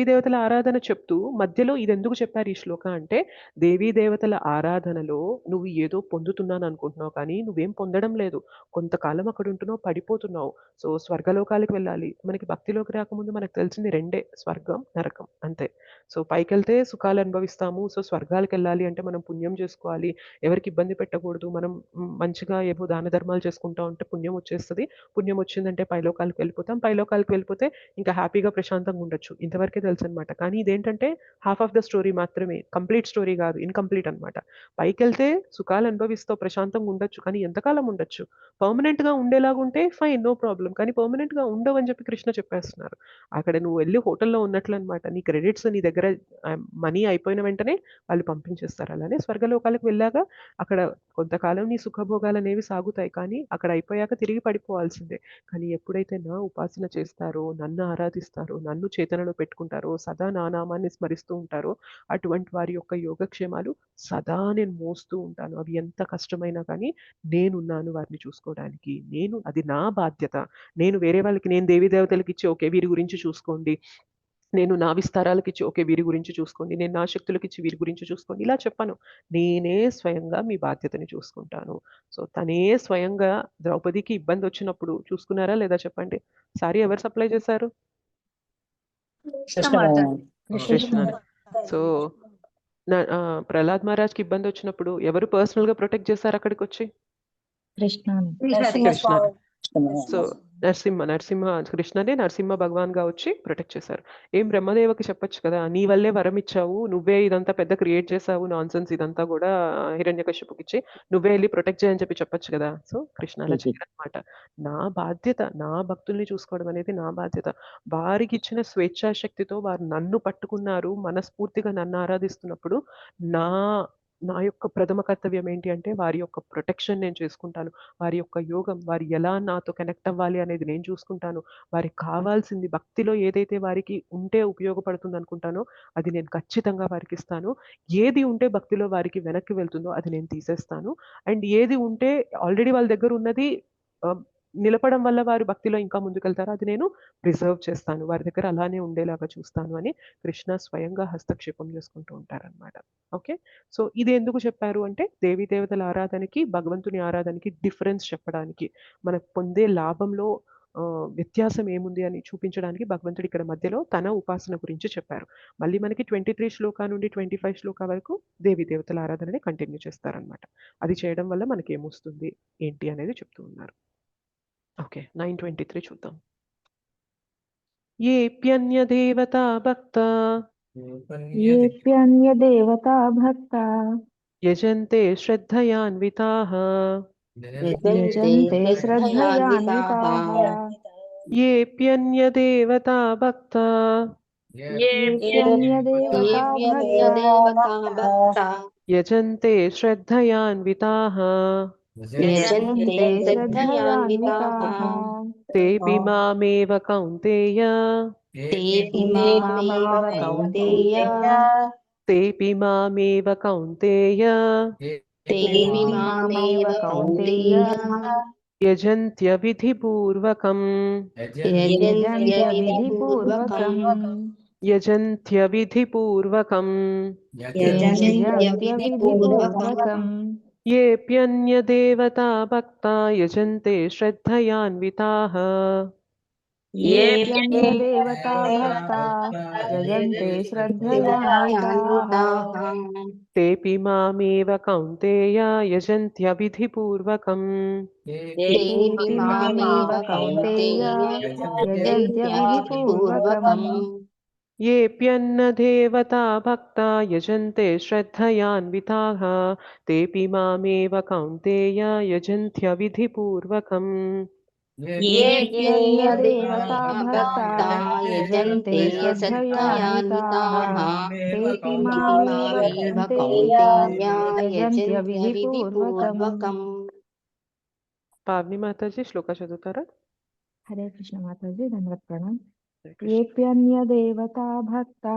దేవతల ఆరాధన చెప్తూ మధ్యలో ఇదెందుకు చెప్పారు ఈ శ్లోక అంటే, దేవీ దేవతల ఆరాధనలో నువ్వు ఏదో పొందుతున్నాను అనుకుంటున్నావు, కానీ నువ్వేం పొందడం లేదు. కొంతకాలం అక్కడ ఉంటున్నావు, పడిపోతున్నావు. సో స్వర్గలోకాలకు వెళ్ళాలి. మనకి భక్తిలోకి రాకముందు మనకు తెలిసింది రెండే, స్వర్గం, నరకం, అంతే. సో పైకెళ్తే సుఖాలు అనుభవిస్తాము. సో స్వర్గాలకు వెళ్ళాలి అంటే మనం పుణ్యం చేసుకోవాలి, ఎవరికి ఇబ్బంది పెట్టకూడదు, మనం మంచిగా ఏవో దాన ధర్మాలు చేసుకుంటా ఉంటే పుణ్యం వచ్చేస్తది. పుణ్యం వచ్చిందంటే పైలోకాలకు వెళ్ళిపోతాం. పైలోకాలకు వెళ్ళిపోతే ఇంకా హ్యాపీగా ప్రశాంతంగా ఉండొచ్చు. ఇంతవరకే తెలుసనమాట. కానీ ఇదేంటంటే హాఫ్ ఆఫ్ ద స్టోరీ మాత్రమే. కంప్లీట్ స్టోరీ కాదు. ఇన్‌కంప్లీట్ అనమాట. పైకెళ్తే సుఖాలు అనుభవిస్తావు, ప్రశాంతంగా ఉండొచ్చు. కానీ ఎంతకాలం ఉండొచ్చు? పర్మనెంట్‌గా ఉండేలాగుంటే ఫైన్, నో ప్రాబ్లమ్. కానీ పర్మనెంట్‌గా ఉండవని చెప్పి కృష్ణ చెప్పేస్తున్నారు. అక్కడ నువ్వు వెళ్లి హోటల్‌లో ఉన్నట్లనమాట. నీ క్రెడిట్స్ నీ దగ్గర మనీ అయిపోయిన వెంటనే వాళ్ళు పంపించేస్తారు. అలానే స్వర్గలోకాలకు వెళ్ళాక అక్కడ కొంతకాలం నీ సుఖభోగాలనేవి సాగుతాయి. కానీ అక్కడ అయిపోయాక తిరిగి పడిపోవాల్సిందే. కానీ ఎప్పుడైతే నా ఉపాసన చేస్తారో, నన్ను ఆరాధిస్తారో, నన్ను చేతనలో పెట్టుకుంటారో, సదా నా నామాన్ని స్మరిస్తూ ఉంటారో, అటువంటి వారి యొక్క యోగక్షేమాలు సదా నేను మోస్తూ ఉంటాను. అవి ఎంత కష్టమైనా కానీ నేనున్నాను వారిని చూసుకోవడానికి. అది నా బాధ్యత. నేను వేరే వాళ్ళకి, నేను దేవీ దేవతలకిచ్చి ఓకే వీరి గురించి చూసుకోండి, నేను నా విస్తారాలకిచ్చి ఓకే వీరి గురించి చూసుకోండి, నేను నా శక్తులకిచ్చి వీరి గురించి చూసుకోండి, ఇలా చెప్పను. నేనే స్వయంగా మీ బాధ్యతని చూసుకుంటాను. సో తనే స్వయంగా ద్రౌపదికి ఇబ్బందొచ్చినప్పుడు చూసుకున్నారా లేదా చెప్పండి? సారీ ఎవరు సప్లై చేశారు? కృష్ణ. సో ప్రహ్లాద్ మహారాజ్‌కి ఇబ్బందొచ్చినప్పుడు ఎవరు పర్సనల్‌గా ప్రొటెక్ట్ చేశారు అక్కడికొచ్చి? కృష్ణాని. కృష్ణ. సో నరసింహ కృష్ణనే నరసింహ భగవాన్‌గా వచ్చి ప్రొటెక్ట్ చేశారు. ఏం బ్రహ్మదేవకి చెప్పొచ్చు కదా! నీ వల్లే వరం ఇచ్చావు, నువ్వే ఇదంతా పెద్ద క్రియేట్ చేసావు నాన్‌సెన్స్ ఇదంతా గూడా హిరణ్యకశిపుకిచ్చి, నువ్వే ఎళ్లి ప్రొటెక్ట్ చేయని చెప్పి చెప్పొచ్చు కదా! సో కృష్ణ అలా చేయరనమాట. నా బాధ్యత, నా భక్తుల్ని చూసుకోవడం అనేది నా బాధ్యత. వారికిచ్చిన స్వేచ్ఛా శక్తితో వారు నన్ను పట్టుకున్నారు, మనస్ఫూర్తిగా నన్ను ఆరాధిస్తున్నప్పుడు నా నా యొక్క ప్రథమ కర్తవ్యం ఏంటి అంటే వారి యొక్క ప్రొటెక్షన్ నేను చేసుకుంటాను. వారి యొక్క యోగం, వారు ఎలా నాతో కనెక్ట్ అవ్వాలి అనేది నేను చూసుకుంటాను. వారికి కావాల్సింది భక్తిలో ఏదైతే వారికి ఉంటే ఉపయోగపడుతుంది అనుకుంటానో అది నేను ఖచ్చితంగా వారికిస్తాను. ఏది ఉంటే భక్తిలో వారికి వెనక్కి వెళ్తుందో అది నేను తీసేస్తాను. అండ్ ఏది ఉంటే ఆల్రెడీ వాళ్ళ దగ్గర ఉన్నది ఆహ్, నిలపడం వల్ల వారు భక్తిలో ఇంకా ముందుకెళ్తారో అది నేను ప్రిజర్వ్ చేస్తాను. వారి దగ్గర అలానే ఉండేలాగా చూస్తాను అని కృష్ణ స్వయంగా హస్తక్షేపం చేసుకుంటూ ఉంటారనమాట. ఓకే. సో ఇది ఎందుకు చెప్పారు అంటే దేవీ దేవతల ఆరాధనకి, భగవంతుని ఆరాధనకి డిఫరెన్స్ చెప్పడానికి, మనకు పొందే లాభంలో వ్యత్యాసం ఏముంది అని చూపించడానికి భగవంతుడు ఇక్కడ మధ్యలో తన ఉపాసన గురించి చెప్పారు. మళ్ళీ మనకి 23 శ్లోక నుండి 25 శ్లోక వరకు దేవీ దేవతల ఆరాధనని కంటిన్యూ చేస్తారనమాట. అది చేయడం వల్ల మనకేమొస్తుంది, ఏంటి అనేది చెప్తూ ఉన్నారు. ఓకే. 9:23 చూద్దాం. येऽप्यन्यदेवता भक्ता येऽप्यन्यदेवता भक्ता यजन्ते श्रद्धयान्विताः यजन्ते यजन्ते श्रद्धयान्विताः श्रद्धयान्विताः येऽप्यन्यदेवता भक्ता येऽप्यन्यदेवता भक्ता देवता भक्ता यजन्ते श्रद्धयान्विताः यजन्ते यजन्ते श्रद्धयान्विताः श्रद्धयान्विताः तेऽपि मामेव कौन्तेय तेऽपि मामेव मामेव कौन्तेय कौन्तेय तेऽपि मामेव कौन्तेय तेऽपि तेऽपि मामेव मामेव कौन्तेय कौन्तेय यजन्त्यविधिपूर्वकम् यजन्त्य यजन्त्य विधिपूर्वकम् विधिपूर्वकम् यजन्त्यविधिपूर्वकम् यजन्त्य यजन्त्य विधिपूर्वकम् विधिपूर्वकम् येऽप्यन्यदेवता भक्ता यजन्ते श्रद्धयान्विताः येऽप्यन्यदेवता भक्ता यजन्ते श्रद्धयान्विताः श्रद्धयान्विताः तेऽपि मामेव कौन्तेय यजन्त्यविधिपूर्वकम् तेऽपि तेऽपि मामेव मामेव कौन्तेय कौन्तेय यजन्त्य विधिपूर्वकम् विधिपूर्वकम् येऽप्यन्नदेवता भक्ता यजन्ते श्रद्धयान्विताः तेऽपि मामेव कौन्तेय यजन्त्यविधिपूर्वकम् येऽप्यन्यदेवता भक्ता भक्ता यजन्ते यजन्ते श्रद्धयान्विताः श्रद्धयान्विताः तेऽपि तेऽपि मामेव मामेव कौन्तेय कौन्तेय यजन्त्य यजन्त्य विधिपूर्वकम् विधिपूर्वकम् पावनी माताजी श्लोक चदुतारा हरे कृष्ण माताजी धन्यवाद प्रणाम हरे कृष्ण येऽप्यन्यदेवता भक्ता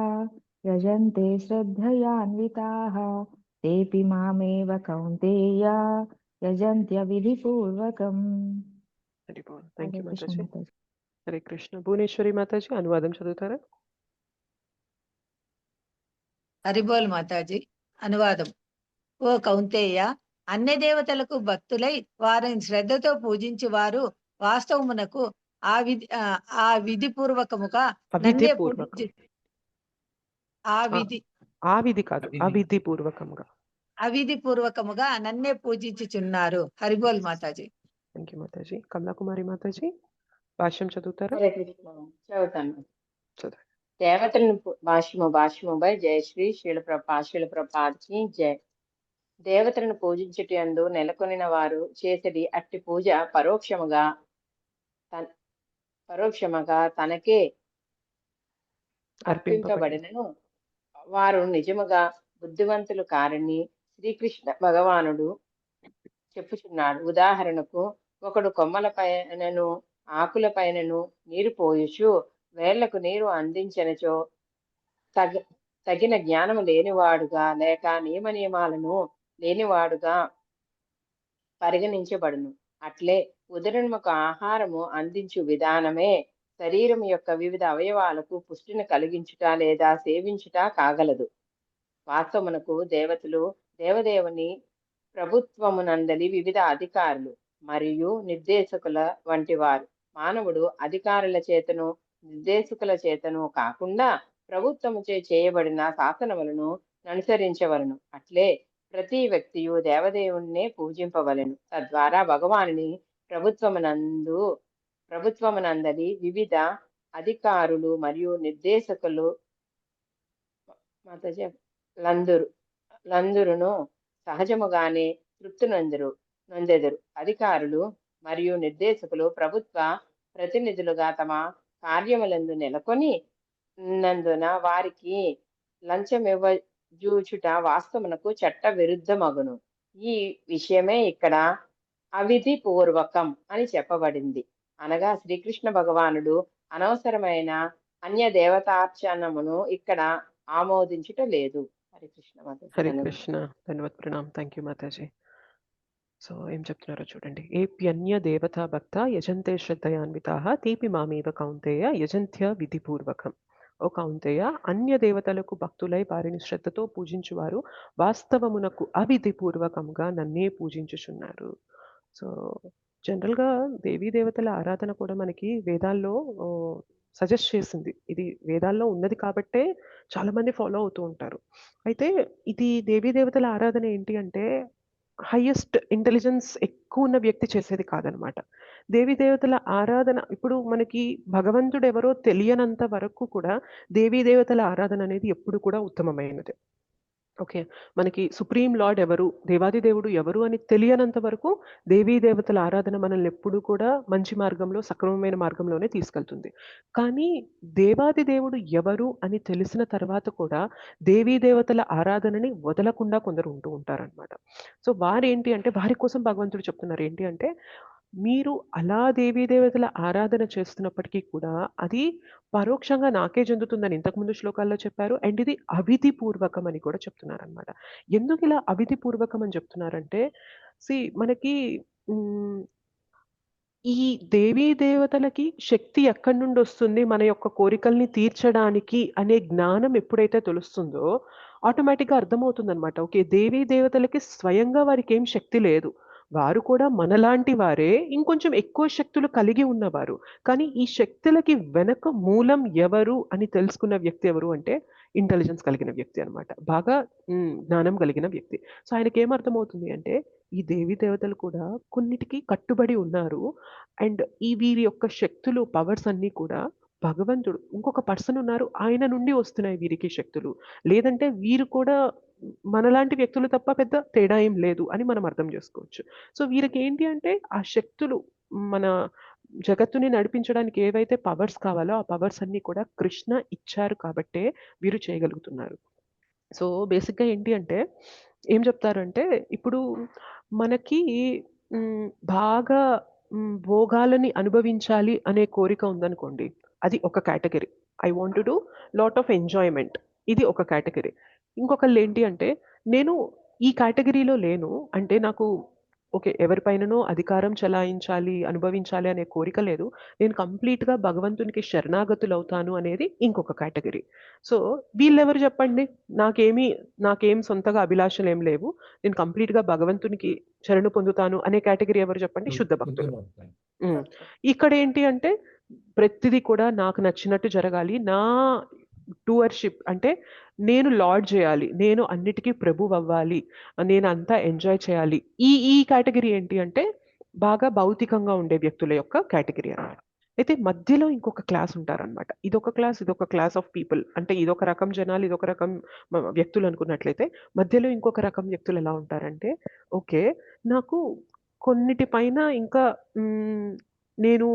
यजन्ते श्रद्धयान्विताः तेऽपि मामेव कौन्तेय यजन्त्य विधिपूर्वकम् हरि बोल थैंक हरे यू कृष्ण माताजी माताजी हरे कृष्ण भुवनेश्वरी माताजी अनुवादం చదువుతారా హరిబోల్ మాతాజీ అనువాదం. ఓ కౌంతేయ, అన్య దేవతలకు భక్తులై వారిని శ్రద్ధతో పూజించి వారు వాస్తవమునకు ఆ విధి పూర్వకముగా నన్నే అవిధిపూర్వకం పూజించి ఆ విధి ఆ విధి కాదు అవిధిపూర్వకంగా అవిధి పూర్వకముగా నన్నే పూజించుచున్నారు. హరిబోల్ మాతాజీ. థ్యాంక్ యూ మాతాజీ కమలాకుమారి మాతాజీ భాష్యం చదువుతారా హరే కృష్ణ చదువుతాను. చదువు దేవతలను భాష్యముపై జయశ్రీ శీలప్రపాదికి జయ. దేవతలను పూజించుటందు నెలకొనిన వారు చేసడి అట్టి పూజ పరోక్షముగా తనకే అర్పింపబడినను వారు నిజముగా బుద్ధివంతులు కారని శ్రీకృష్ణ భగవానుడు చెప్పుచున్నాడు. ఉదాహరణకు, ఒకడు కొమ్మల పైనను ఆకుల పైనను నీరు పోయుచు వేళ్లకు నీరు అందించనచో తగిన జ్ఞానము లేనివాడుగా లేక నియమాలను లేనివాడుగా పరిగణించబడును. అట్లే ఉదరముకు ఆహారము అందించు విధానమే శరీరం యొక్క వివిధ అవయవాలకు పుష్టిని కలిగించుట లేదా సేవించుట కాగలదు. వాస్తవమునకు దేవతలు దేవదేవుని ప్రభుత్వమునందలి వివిధ అధికారులు మరియు నిర్దేశకుల వంటి వారు. మానవుడు అధికారుల చేతను నిర్దేశకుల చేతను కాకుండా ప్రభుత్వముచే చేయబడిన శాసనములను అనుసరించవలను. అట్లే ప్రతి వ్యక్తియు దేవదేవుణ్ణే పూజింపవలెను. తద్వారా భగవానుని ప్రభుత్వమునందలి వివిధ అధికారులు మరియు నిర్దేశకులు లందురును సహజముగానే తృప్తి నొందెదరు. అధికారులు మరియు నిర్దేశకులు ప్రభుత్వ ప్రతినిధులుగా తమ కార్యములందు నెలకొని నందున వారికి లంచమివ్వజూచుట వాస్తవమునకు చట్ట విరుద్ధమగును. ఈ విషయమే ఇక్కడ అవిధి పూర్వకం అని చెప్పబడింది. అనగా శ్రీకృష్ణ భగవానుడు అనవసరమైన అన్య దేవతార్చనమును ఇక్కడ ఆమోదించుట లేదు. హరే కృష్ణ మాతాజీ. హరే కృష్ణ ధన్యవాద ప్రణామ్ థ్యాంక్ యూ మాతాజీ సో ఏం చెప్తున్నారో చూడండి. ఏప్యన్య దేవతా భక్త యజంతే శ్రద్ధయాన్వితాః తీపి మామేవ కౌంతేయ యజంత్య విధిపూర్వకం. ఓ కౌంతేయ, అన్య దేవతలకు భక్తులై వారిని శ్రద్ధతో పూజించువారు వాస్తవమునకు అవిధిపూర్వకంగా నన్నే పూజించుచున్నారు. సో జనరల్గా దేవీ దేవతల ఆరాధన కూడా మనకి వేదాల్లో సజెస్ట్ చేసింది. ఇది వేదాల్లో ఉన్నది కాబట్టే చాలా మంది ఫాలో అవుతూ ఉంటారు. అయితే ఇది దేవీ దేవతల ఆరాధన ఏంటి అంటే హైయెస్ట్ ఇంటెలిజెన్స్ ఎక్కువ ఉన్న వ్యక్తి చేసేది కాదనమాట. దేవీ దేవతల ఆరాధన ఇప్పుడు మనకి భగవంతుడు ఎవరో తెలియనంత వరకు కూడా దేవీ దేవతల ఆరాధన అనేది ఎప్పుడు కూడా ఉత్తమమైనది. ఓకే. మనకి సుప్రీం లార్డ్ ఎవరు, దేవాది దేవుడు ఎవరు అని తెలియనంత వరకు దేవీ దేవతల ఆరాధన మనల్ని ఎప్పుడు కూడా మంచి మార్గంలో, సక్రమమైన మార్గంలోనే తీసుకెళ్తుంది. కానీ దేవాది దేవుడు ఎవరు అని తెలిసిన తర్వాత కూడా దేవీ దేవతల ఆరాధనని వదలకుండా కొందరు ఉంటూ ఉంటారనమాట. సో వారేంటి అంటే వారి కోసం భగవంతుడు చెప్తున్నారు ఏంటి అంటే, మీరు అలా దేవీ దేవతల ఆరాధన చేస్తున్నప్పటికీ కూడా అది పరోక్షంగా నాకే చెందుతుందని ఇంతకుముందు శ్లోకాల్లో చెప్పారు. అండ్ ఇది అవిధి పూర్వకం అని కూడా చెప్తున్నారనమాట. ఎందుకు ఇలా అవిధి పూర్వకం అని చెప్తున్నారంటే, మనకి ఈ దేవీ దేవతలకి శక్తి ఎక్కడి నుండి వస్తుంది మన యొక్క కోరికల్ని తీర్చడానికి అనే జ్ఞానం ఎప్పుడైతే తెలుస్తుందో ఆటోమేటిక్గా అర్థమవుతుందన్నమాట. ఓకే, దేవీ దేవతలకి స్వయంగా వారికి ఏం శక్తి లేదు, వారు కూడా మనలాంటి వారే, ఇంకొంచెం ఎక్కువ శక్తులు కలిగి ఉన్నవారు. కానీ ఈ శక్తులకి వెనక మూలం ఎవరు అని తెలుసుకున్న వ్యక్తి ఎవరు అంటే ఇంటెలిజెన్స్ కలిగిన వ్యక్తి అనమాట. బాగా జ్ఞానం కలిగిన వ్యక్తి. సో ఆయనకి ఏమర్థమవుతుంది అంటే ఈ దేవీ దేవతలు కూడా కొన్నిటికి కట్టుబడి ఉన్నారు. అండ్ ఈ వీరి యొక్క శక్తులు, పవర్స్ అన్నీ కూడా భగవంతుడు, ఇంకొక పర్సన్ ఉన్నారు, ఆయన నుండి వస్తున్నాయి వీరికి శక్తులు. లేదంటే వీరు కూడా మనలాంటి వ్యక్తులు తప్ప పెద్ద తేడా ఏం లేదు అని మనం అర్థం చేసుకోవచ్చు. సో వీరికి ఏంటి అంటే ఆ శక్తులు, మన జగత్తుని నడిపించడానికి ఏవైతే పవర్స్ కావాలో ఆ పవర్స్ అన్నీ కూడా కృష్ణ ఇచ్చారు కాబట్టే వీరు చేయగలుగుతున్నారు. సో బేసిక్గా ఏంటి అంటే ఏం చెప్తారంటే, ఇప్పుడు మనకి బాగా భోగాలని అనుభవించాలి అనే కోరిక ఉందనుకోండి, అది ఒక category. I want to do lot of enjoyment, ఇది ఒక కేటగిరీ. ఇంకొకళ్ళు ఏంటి అంటే నేను ఈ కేటగిరీలో లేను, అంటే నాకు ఓకే ఎవరిపైననో అధికారం చలాయించాలి, అనుభవించాలి అనే కోరిక లేదు, నేను కంప్లీట్గా భగవంతునికి శరణాగతులు అవుతాను అనేది ఇంకొక కేటగిరీ. సో వీళ్ళెవరు చెప్పండి, నాకేం సొంతగా అభిలాషలు ఏం లేవు, నేను కంప్లీట్గా భగవంతునికి శరణు పొందుతాను అనే కేటగిరీ ఎవరు చెప్పండి, శుద్ధ భక్తులు. ఇక్కడ ఏంటి అంటే ప్రతిదీ కూడా నాకు నచ్చినట్టు జరగాలి, నా డూవర్షిప్ అంటే నేను లార్డ్ చేయాలి, నేను అన్నిటికీ ప్రభు అవ్వాలి, నేను అంతా ఎంజాయ్ చేయాలి. ఈ కేటగిరీ ఏంటి అంటే బాగా భౌతికంగా ఉండే వ్యక్తుల యొక్క కేటగిరీ అన్నమాట. అయితే మధ్యలో ఇంకొక క్లాస్ ఉంటారనమాట. ఇదొక క్లాస్ ఆఫ్ పీపుల్, అంటే ఇదొక రకం జనాలు, ఇదొక రకం వ్యక్తులు అనుకున్నట్లయితే మధ్యలో ఇంకొక రకం వ్యక్తులు ఎలా ఉంటారంటే, ఓకే నాకు కొన్నిటిపైన ఇంకా నేను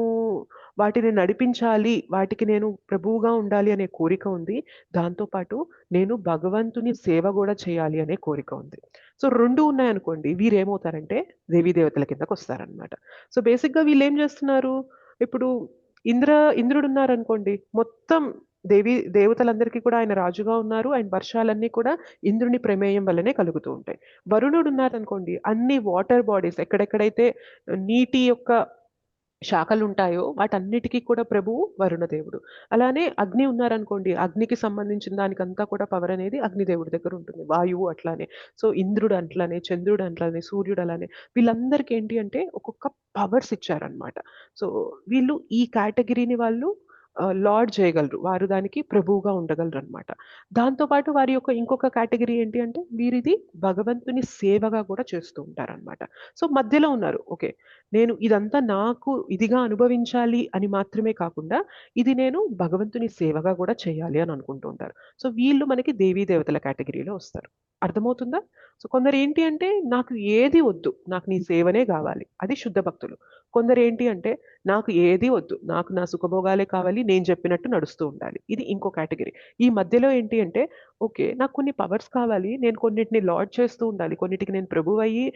వాటిని నడిపించాలి, వాటికి నేను ప్రభువుగా ఉండాలి అనే కోరిక ఉంది, దాంతోపాటు నేను భగవంతుని సేవ కూడా చేయాలి అనే కోరిక ఉంది. సో 2 ఉన్నాయనుకోండి, వీరేమవుతారంటే దేవీ దేవతల కిందకు వస్తారనమాట. సో బేసిక్గా వీళ్ళు ఏం చేస్తున్నారు, ఇప్పుడు ఇంద్రుడు ఉన్నారనుకోండి, మొత్తం దేవతలందరికీ కూడా ఆయన రాజుగా ఉన్నారు, అండ్ వర్షాలన్నీ కూడా ఇంద్రుని ప్రమేయం వల్లనే కలుగుతూ ఉంటాయి. వరుణుడు ఉన్నారనుకోండి, అన్ని వాటర్ బాడీస్ ఎక్కడెక్కడైతే నీటి యొక్క శాఖలు ఉంటాయో వాటన్నిటికీ కూడా ప్రభువు వరుణదేవుడు. అలానే అగ్ని ఉన్నారనుకోండి, అగ్నికి సంబంధించిన దానికంతా కూడా పవర్ అనేది అగ్నిదేవుడి దగ్గర ఉంటుంది, వాయువు అట్లానే. సో ఇంద్రుడు అట్లానే, చంద్రుడు అట్లానే, సూర్యుడు అలానే, వీళ్ళందరికీ ఏంటి అంటే ఒక్కొక్క పవర్స్ ఇచ్చారనమాట. సో వీళ్ళు ఈ కేటగిరీని వాళ్ళు లార్డ్ చేయగలరు, వారు దానికి ప్రభువుగా ఉండగలరు అనమాట. దాంతోపాటు వారి యొక్క ఇంకొక కేటగిరీ ఏంటి అంటే వీరిది భగవంతుని సేవగా కూడా చేస్తూ ఉంటారనమాట. సో మధ్యలో ఉన్నారు, ఓకే నేను ఇదంతా నాకు ఇదిగా అనుభవించాలి అని మాత్రమే కాకుండా ఇది నేను భగవంతుని సేవగా కూడా చేయాలి అని అనుకుంటూ ఉంటారు. సో వీళ్ళు మనకి దేవీ దేవతల కేటగిరీలో వస్తారు. అర్థమవుతుందా? సో కొందరు ఏంటి అంటే నాకు ఏది వద్దు, నాకు నీ సేవనే కావాలి, అది శుద్ధ భక్తులు. కొందరు ఏంటి అంటే నాకు ఏది వద్దు, నాకు నా సుఖభోగాలే కావాలి, నేను చెప్పినట్టు నడుస్తూ ఉండాలి, ఇది ఇంకో కేటగిరీ. ఈ మధ్యలో ఏంటి అంటే ఓకే నాకు కొన్ని పవర్స్ కావాలి, నేను కొన్నిటిని లార్డ్ చేస్తూ ఉండాలి, కొన్నిటికి నేను ప్రభు అయ్యి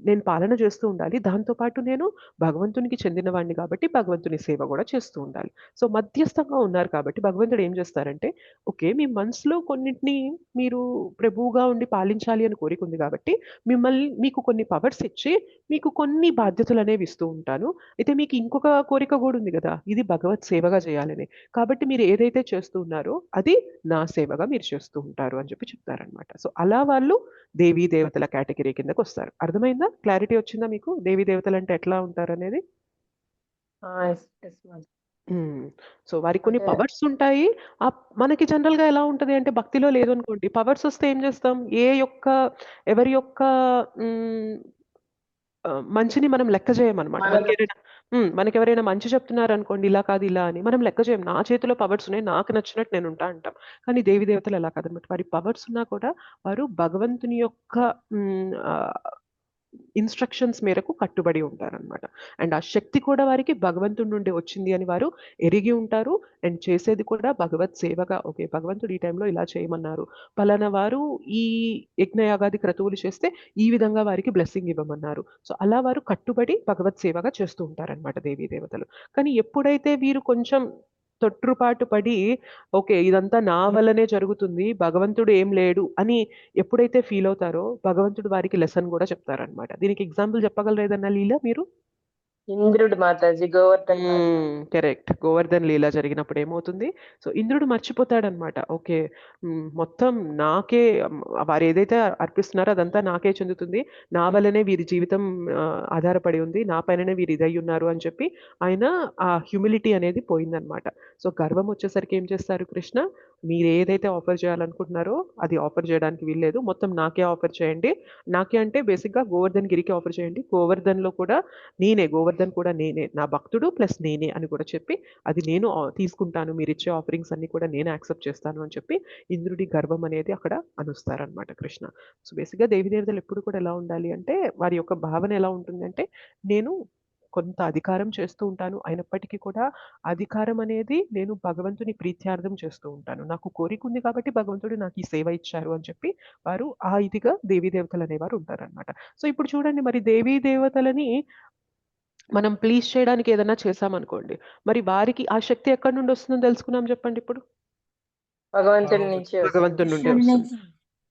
నేను పాలన చేస్తూ ఉండాలి, దాంతోపాటు నేను భగవంతునికి చెందినవాడిని కాబట్టి భగవంతుని సేవ కూడా చేస్తూ ఉండాలి. సో మధ్యస్థంగా ఉన్నారు కాబట్టి భగవంతుడు ఏం చేస్తారంటే, ఓకే మీ మనసులో కొన్నిటిని మీరు ప్రభువుగా ఉండి పాలించాలి అని కోరిక ఉంది కాబట్టి మీకు కొన్ని పవర్స్ ఇచ్చి మీకు కొన్ని బాధ్యతలు అనేవి ఇస్తూ ఉంటాను. అయితే మీకు ఇంకొక కోరిక కూడా ఉంది కదా, ఇది భగవత్ సేవగా చేయాలని, కాబట్టి మీరు ఏదైతే చేస్తూ ఉన్నారో అది నా సేవగా మీరు చేస్తూ ఉంటారు అని చెప్పి చెప్తారనమాట. సో అలా వాళ్ళు దేవీ దేవతల కేటగిరీ కిందకు వస్తారు. అర్థమైందా? క్లారిటీ వచ్చిందా మీకు? దేవీ దేవతలు అంటే ఎట్లా ఉంటారు అనేది. సో వారికి కొన్ని పవర్స్ ఉంటాయి. మనకి జనరల్ గా ఎలా ఉంటది అంటే భక్తిలో లేదు అనుకోండి, పవర్స్ వస్తే ఏం చేస్తాం, ఎవరి యొక్క మంచిని మనం లెక్క చేయమనమాట. మనకెవరైనా మంచి చెప్తున్నారనుకోండి, ఇలా కాదు ఇలా అని మనం లెక్క చేయం. నా చేతిలో పవర్స్ ఉన్నాయి, నాకు నచ్చినట్టు నేనుంటా అంటాం. కానీ దేవి దేవతలు అలా కాదనమాట. వారి పవర్స్ ఉన్నా కూడా వారు భగవంతుని యొక్క ఇన్‌స్ట్రక్షన్స్ మేరకు కట్టుబడి ఉంటారనమాట. అండ్ ఆ శక్తి కూడా వారికి భగవంతుడి నుండి వచ్చింది అని వారు ఎరిగి ఉంటారు. అండ్ చేసేది కూడా భగవత్ సేవగా, ఓకే, భగవంతుడు ఈ టైంలో ఇలా చేయమన్నారు. పలానా వారు ఈ యజ్ఞయాగాది క్రతువులు చేస్తే ఈ విధంగా వారికి బ్లెస్సింగ్ ఇవ్వమన్నారు. సో, అలా వారు కట్టుబడి భగవత్ సేవగా చేస్తూ ఉంటారనమాట దేవీ దేవతలు. కానీ ఎప్పుడైతే వీరు కొంచెం తొట్రుపాటు పడి, ఓకే, ఇదంతా నా వల్లనే జరుగుతుంది, భగవంతుడు ఏం లేడు అని ఎప్పుడైతే ఫీల్ అవుతారో, భగవంతుడు వారికి లెసన్ కూడా చెప్తారనమాట. దీనికి ఎగ్జాంపుల్ చెప్పగలరా ఏదన్నా లీల మీరు? ఇంద్రుడు మాతాజీ, గోవర్ధన్ కరెక్ట్. గోవర్ధన్ లీల జరిగినప్పుడు ఏమవుతుంది? సో, ఇంద్రుడు మర్చిపోతాడనమాట. ఓకే, మొత్తం నాకే, వారు ఏదైతే అర్పిస్తున్నారో అదంతా నాకే చెందుతుంది. నా వల్లనే వీరి జీవితం ఆధారపడి ఉంది. నా పైననే వీరు ఇదై ఉన్నారు అని చెప్పి ఆయన ఆ హ్యూమిలిటీ అనేది పోయిందనమాట. సో, గర్వం వచ్చేసరికి ఏం చేస్తారు కృష్ణ? మీరు ఏదైతే ఆఫర్ చేయాలనుకుంటున్నారో అది ఆఫర్ చేయడానికి వీల్లేదు. మొత్తం నాకే ఆఫర్ చేయండి. నాకే అంటే బేసిక్‌గా గోవర్ధన్ గిరికి ఆఫర్ చేయండి. గోవర్ధన్‌లో కూడా గోవర్ధన్ కూడా నేనే. నా భక్తుడు ప్లస్ నేనే అని కూడా చెప్పి, అది నేను తీసుకుంటాను. మీరిచ్చే ఆఫరింగ్స్ అన్నీ కూడా నేను యాక్సెప్ట్ చేస్తాను అని చెప్పి ఇంద్రుడి గర్వం అనేది అక్కడ అనుస్తారనమాట కృష్ణ. సో, బేసిక్‌గా దేవీ దేవతలు ఎప్పుడు కూడా ఎలా ఉండాలి అంటే, వారి యొక్క భావన ఎలా ఉంటుందంటే, నేను కొంత అధికారం చేస్తూ ఉంటాను. అయినప్పటికీ కూడా అధికారం అనేది నేను భగవంతుని ప్రీత్యార్థం చేస్తూ ఉంటాను. నాకు కోరిక ఉంది కాబట్టి భగవంతుడు నాకు ఈ సేవ ఇచ్చారు అని చెప్పి వారు ఆ ఇదిగా దేవీ దేవతలు అనేవారు ఉంటారనమాట. సో, ఇప్పుడు చూడండి, మరి దేవీ దేవతలని మనం ప్లీజ్ చేయడానికి ఏదన్నా చేశామనుకోండి, మరి వారికి ఆ శక్తి ఎక్కడి నుండి వస్తుందని తెలుసుకున్నాం చెప్పండి ఇప్పుడు? భగవంతుడి నుంచి భగవంతుడి నుండే వస్తుంది.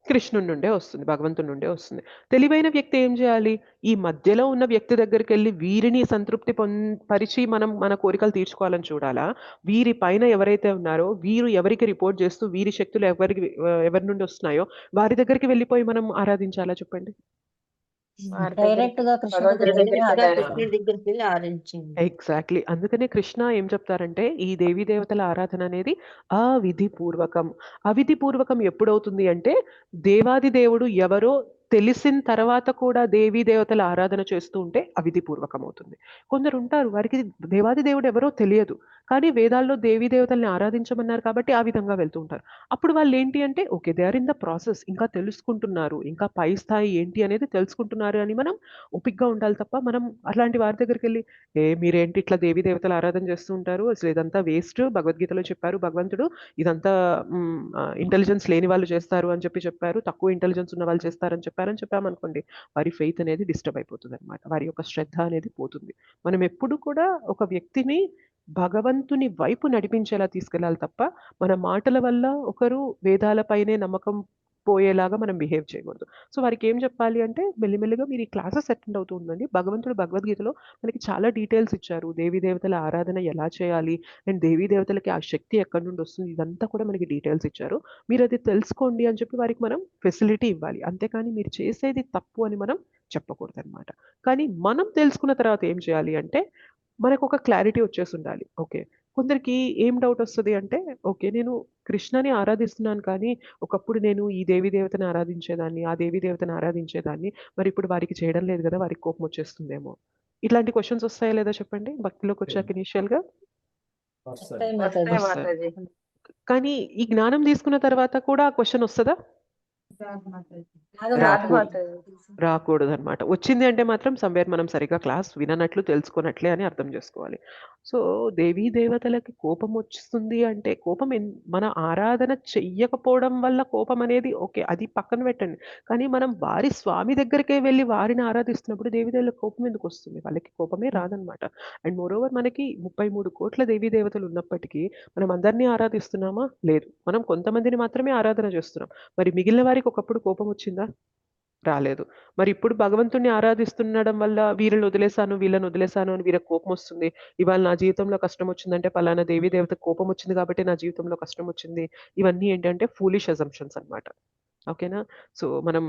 కృష్ణుడి నుండే వస్తుంది. భగవంతుడి నుండే వస్తుంది. తెలివైన వ్యక్తి ఏం చేయాలి? ఈ మధ్యలో ఉన్న వ్యక్తి దగ్గరికెళ్ళి వీరిని సంతృప్తి పరిచి మనం మన కోరికలు తీర్చుకోవాలని చూడాలా? వీరి పైన ఎవరైతే ఉన్నారో వీరు ఎవరికి రిపోర్ట్ చేస్తూ వీరి శక్తులు ఎవరి నుండి వస్తున్నాయో వారి దగ్గరికి వెళ్ళిపోయి మనం ఆరాధించాలా చెప్పండి? డైరెక్ట్ గా కృష్ణ దగ్గరికి దగ్గరికి వెళ్ళి ఆరాధించండి. ఎగ్జాక్ట్‌లీ. అందుకనే కృష్ణ ఏం చెప్తారంటే, ఈ దేవీ దేవతల ఆరాధన అనేది అవిధిపూర్వకం. అవిధిపూర్వకం ఎప్పుడవుతుంది అంటే, దేవాది దేవుడు ఎవరో తెలిసిన తర్వాత కూడా దేవీ దేవతల ఆరాధన చేస్తూ ఉంటే అవిధిపూర్వకం అవుతుంది. కొందరుంటారు, వారికి దేవాది దేవుడు ఎవరో తెలియదు. కానీ వేదాల్లో దేవీ దేవతల్ని ఆరాధించమన్నారు కాబట్టి ఆ విధంగా వెళ్తూ ఉంటారు. అప్పుడు వాళ్ళేంటి అంటే, okay, they are in the process. ఇంకా తెలుసుకుంటున్నారు. ఇంకా పై స్థాయి ఏంటి అనేది తెలుసుకుంటున్నారు అని మనం ఓపికగా ఉండాలి తప్ప, మనం అట్లాంటి వారి దగ్గరికెళ్ళి, మీరేంటి ఇట్లా దేవీ దేవతల ఆరాధన చేస్తూ ఉంటారు, అసలు ఇదంతా వేస్ట్, భగవద్గీతలో చెప్పారు భగవంతుడు, ఇదంతా ఇంటెలిజెన్స్ లేని వాళ్ళు చేస్తారు అని చెప్పారు, తక్కువ ఇంటెలిజెన్స్ ఉన్న వాళ్ళు చేస్తారని చెప్పామనుకోండి, వారి ఫెయిత్ అనేది డిస్టర్బ్ అయిపోతుందనమాట. వారి యొక్క శ్రద్ధ అనేది పోతుంది. మనం ఎప్పుడు కూడా ఒక వ్యక్తిని భగవంతుని వైపు నడిపించేలా తీసుకెళ్ళాలి తప్ప, మన మాటల వల్ల ఒకరు వేదాలపైనే నమ్మకం పోయేలాగా మనం బిహేవ్ చేయకూడదు. సో, వారికి ఏం చెప్పాలి అంటే, మెల్లిమెల్లిగా మీరు ఈ క్లాసెస్ అటెండ్ అవుతూ ఉండండి. భగవంతుడు భగవద్గీతలో మనకి చాలా డీటెయిల్స్ ఇచ్చారు. దేవీ దేవతల ఆరాధన ఎలా చేయాలి, అండ్ దేవీ దేవతలకి ఆ శక్తి ఎక్కడి నుండి వస్తుంది, ఇదంతా కూడా మనకి డీటెయిల్స్ ఇచ్చారు. మీరు అది తెలుసుకోండి అని చెప్పి వారికి మనం ఫెసిలిటీ ఇవ్వాలి. అంతేకాని మీరు చేసేది తప్పు అని మనం చెప్పకూడదనమాట. కానీ మనం తెలుసుకున్న తర్వాత ఏం చేయాలి అంటే, మనకొక క్లారిటీ వచ్చేసుండాలి. ఓకే, కొందరికి ఏం డౌట్ వస్తది అంటే, ఓకే, నేను కృష్ణని ఆరాధిస్తున్నాను కానీ, ఒకప్పుడు నేను ఈ దేవీ దేవతని ఆరాధించేదాన్ని, ఆ దేవీ దేవతని ఆరాధించేదాన్ని. మరిప్పుడు వారికి చేయడం లేదు గదా! వారికి కోపం వచ్చేస్తుందేమో. ఇట్లాంటి క్వెషన్స్ వస్తాయా లేదా చెప్పండి భక్తిలోకొచ్చాక ఇనీషియల్‌గా? వస్తాయి వస్తాయి మాతాజీ. మాతాజీ. కానీ ఈ జ్ఞానం తీసుకున్న తర్వాత కూడా ఆ క్వెషన్ వస్తదా? రాదు రాదు రాకూడదు. మాతాజీ. రాకూడదనమాట. వచ్చింది అంటే మాత్రం సమ్‌వేర్ మనం సరిగ్గా క్లాస్ విననట్లు, తెలుసుకోనట్లే అని అర్థం జేసుకోవాలి. సో, దేవీ దేవతలకి కోపం వస్తుంది అంటే, కోపం మన ఆరాధన చెయ్యకపోవడం వల్ల కోపం అనేది ఓకే, అది పక్కన పెట్టండి. కానీ మనం వారి స్వామి దగ్గరికే వెళ్లి వారిని ఆరాధిస్తున్నప్పుడు దేవీ దేవతలకు కోపం ఎందుకొస్తుంది? వాళ్ళకి కోపమే రాదనమాట. అండ్ మోరోవర్ మనకి 33,00,00,000 దేవీ దేవతలు ఉన్నప్పటికీ మనం అందరిని ఆరాధిస్తున్నామా? లేదు. మనం కొంతమందిని మాత్రమే ఆరాధన చేస్తున్నాం. మరి మిగిలిన వారికి ఒకప్పుడు కోపం వచ్చిందా? రాలేదు. మరి ఇప్పుడు భగవంతుడిని ఆరాధిస్తుండడం వల్ల వీళ్ళని వదిలేసాను, వీళ్ళని వదిలేసాను అని వీళ్ళకి కోపమొస్తుంది. ఇవాళ నా జీవితంలో కష్టమొచ్చిందంటే పలానా దేవీ దేవతకు కోపమొచ్చింది కాబట్టి నా జీవితంలో కష్టమొచ్చింది. ఇవన్నీ ఏంటంటే ఫూలిష్ అజంప్షన్స్ అన్నమాట. ఓకేనా? సో, మనం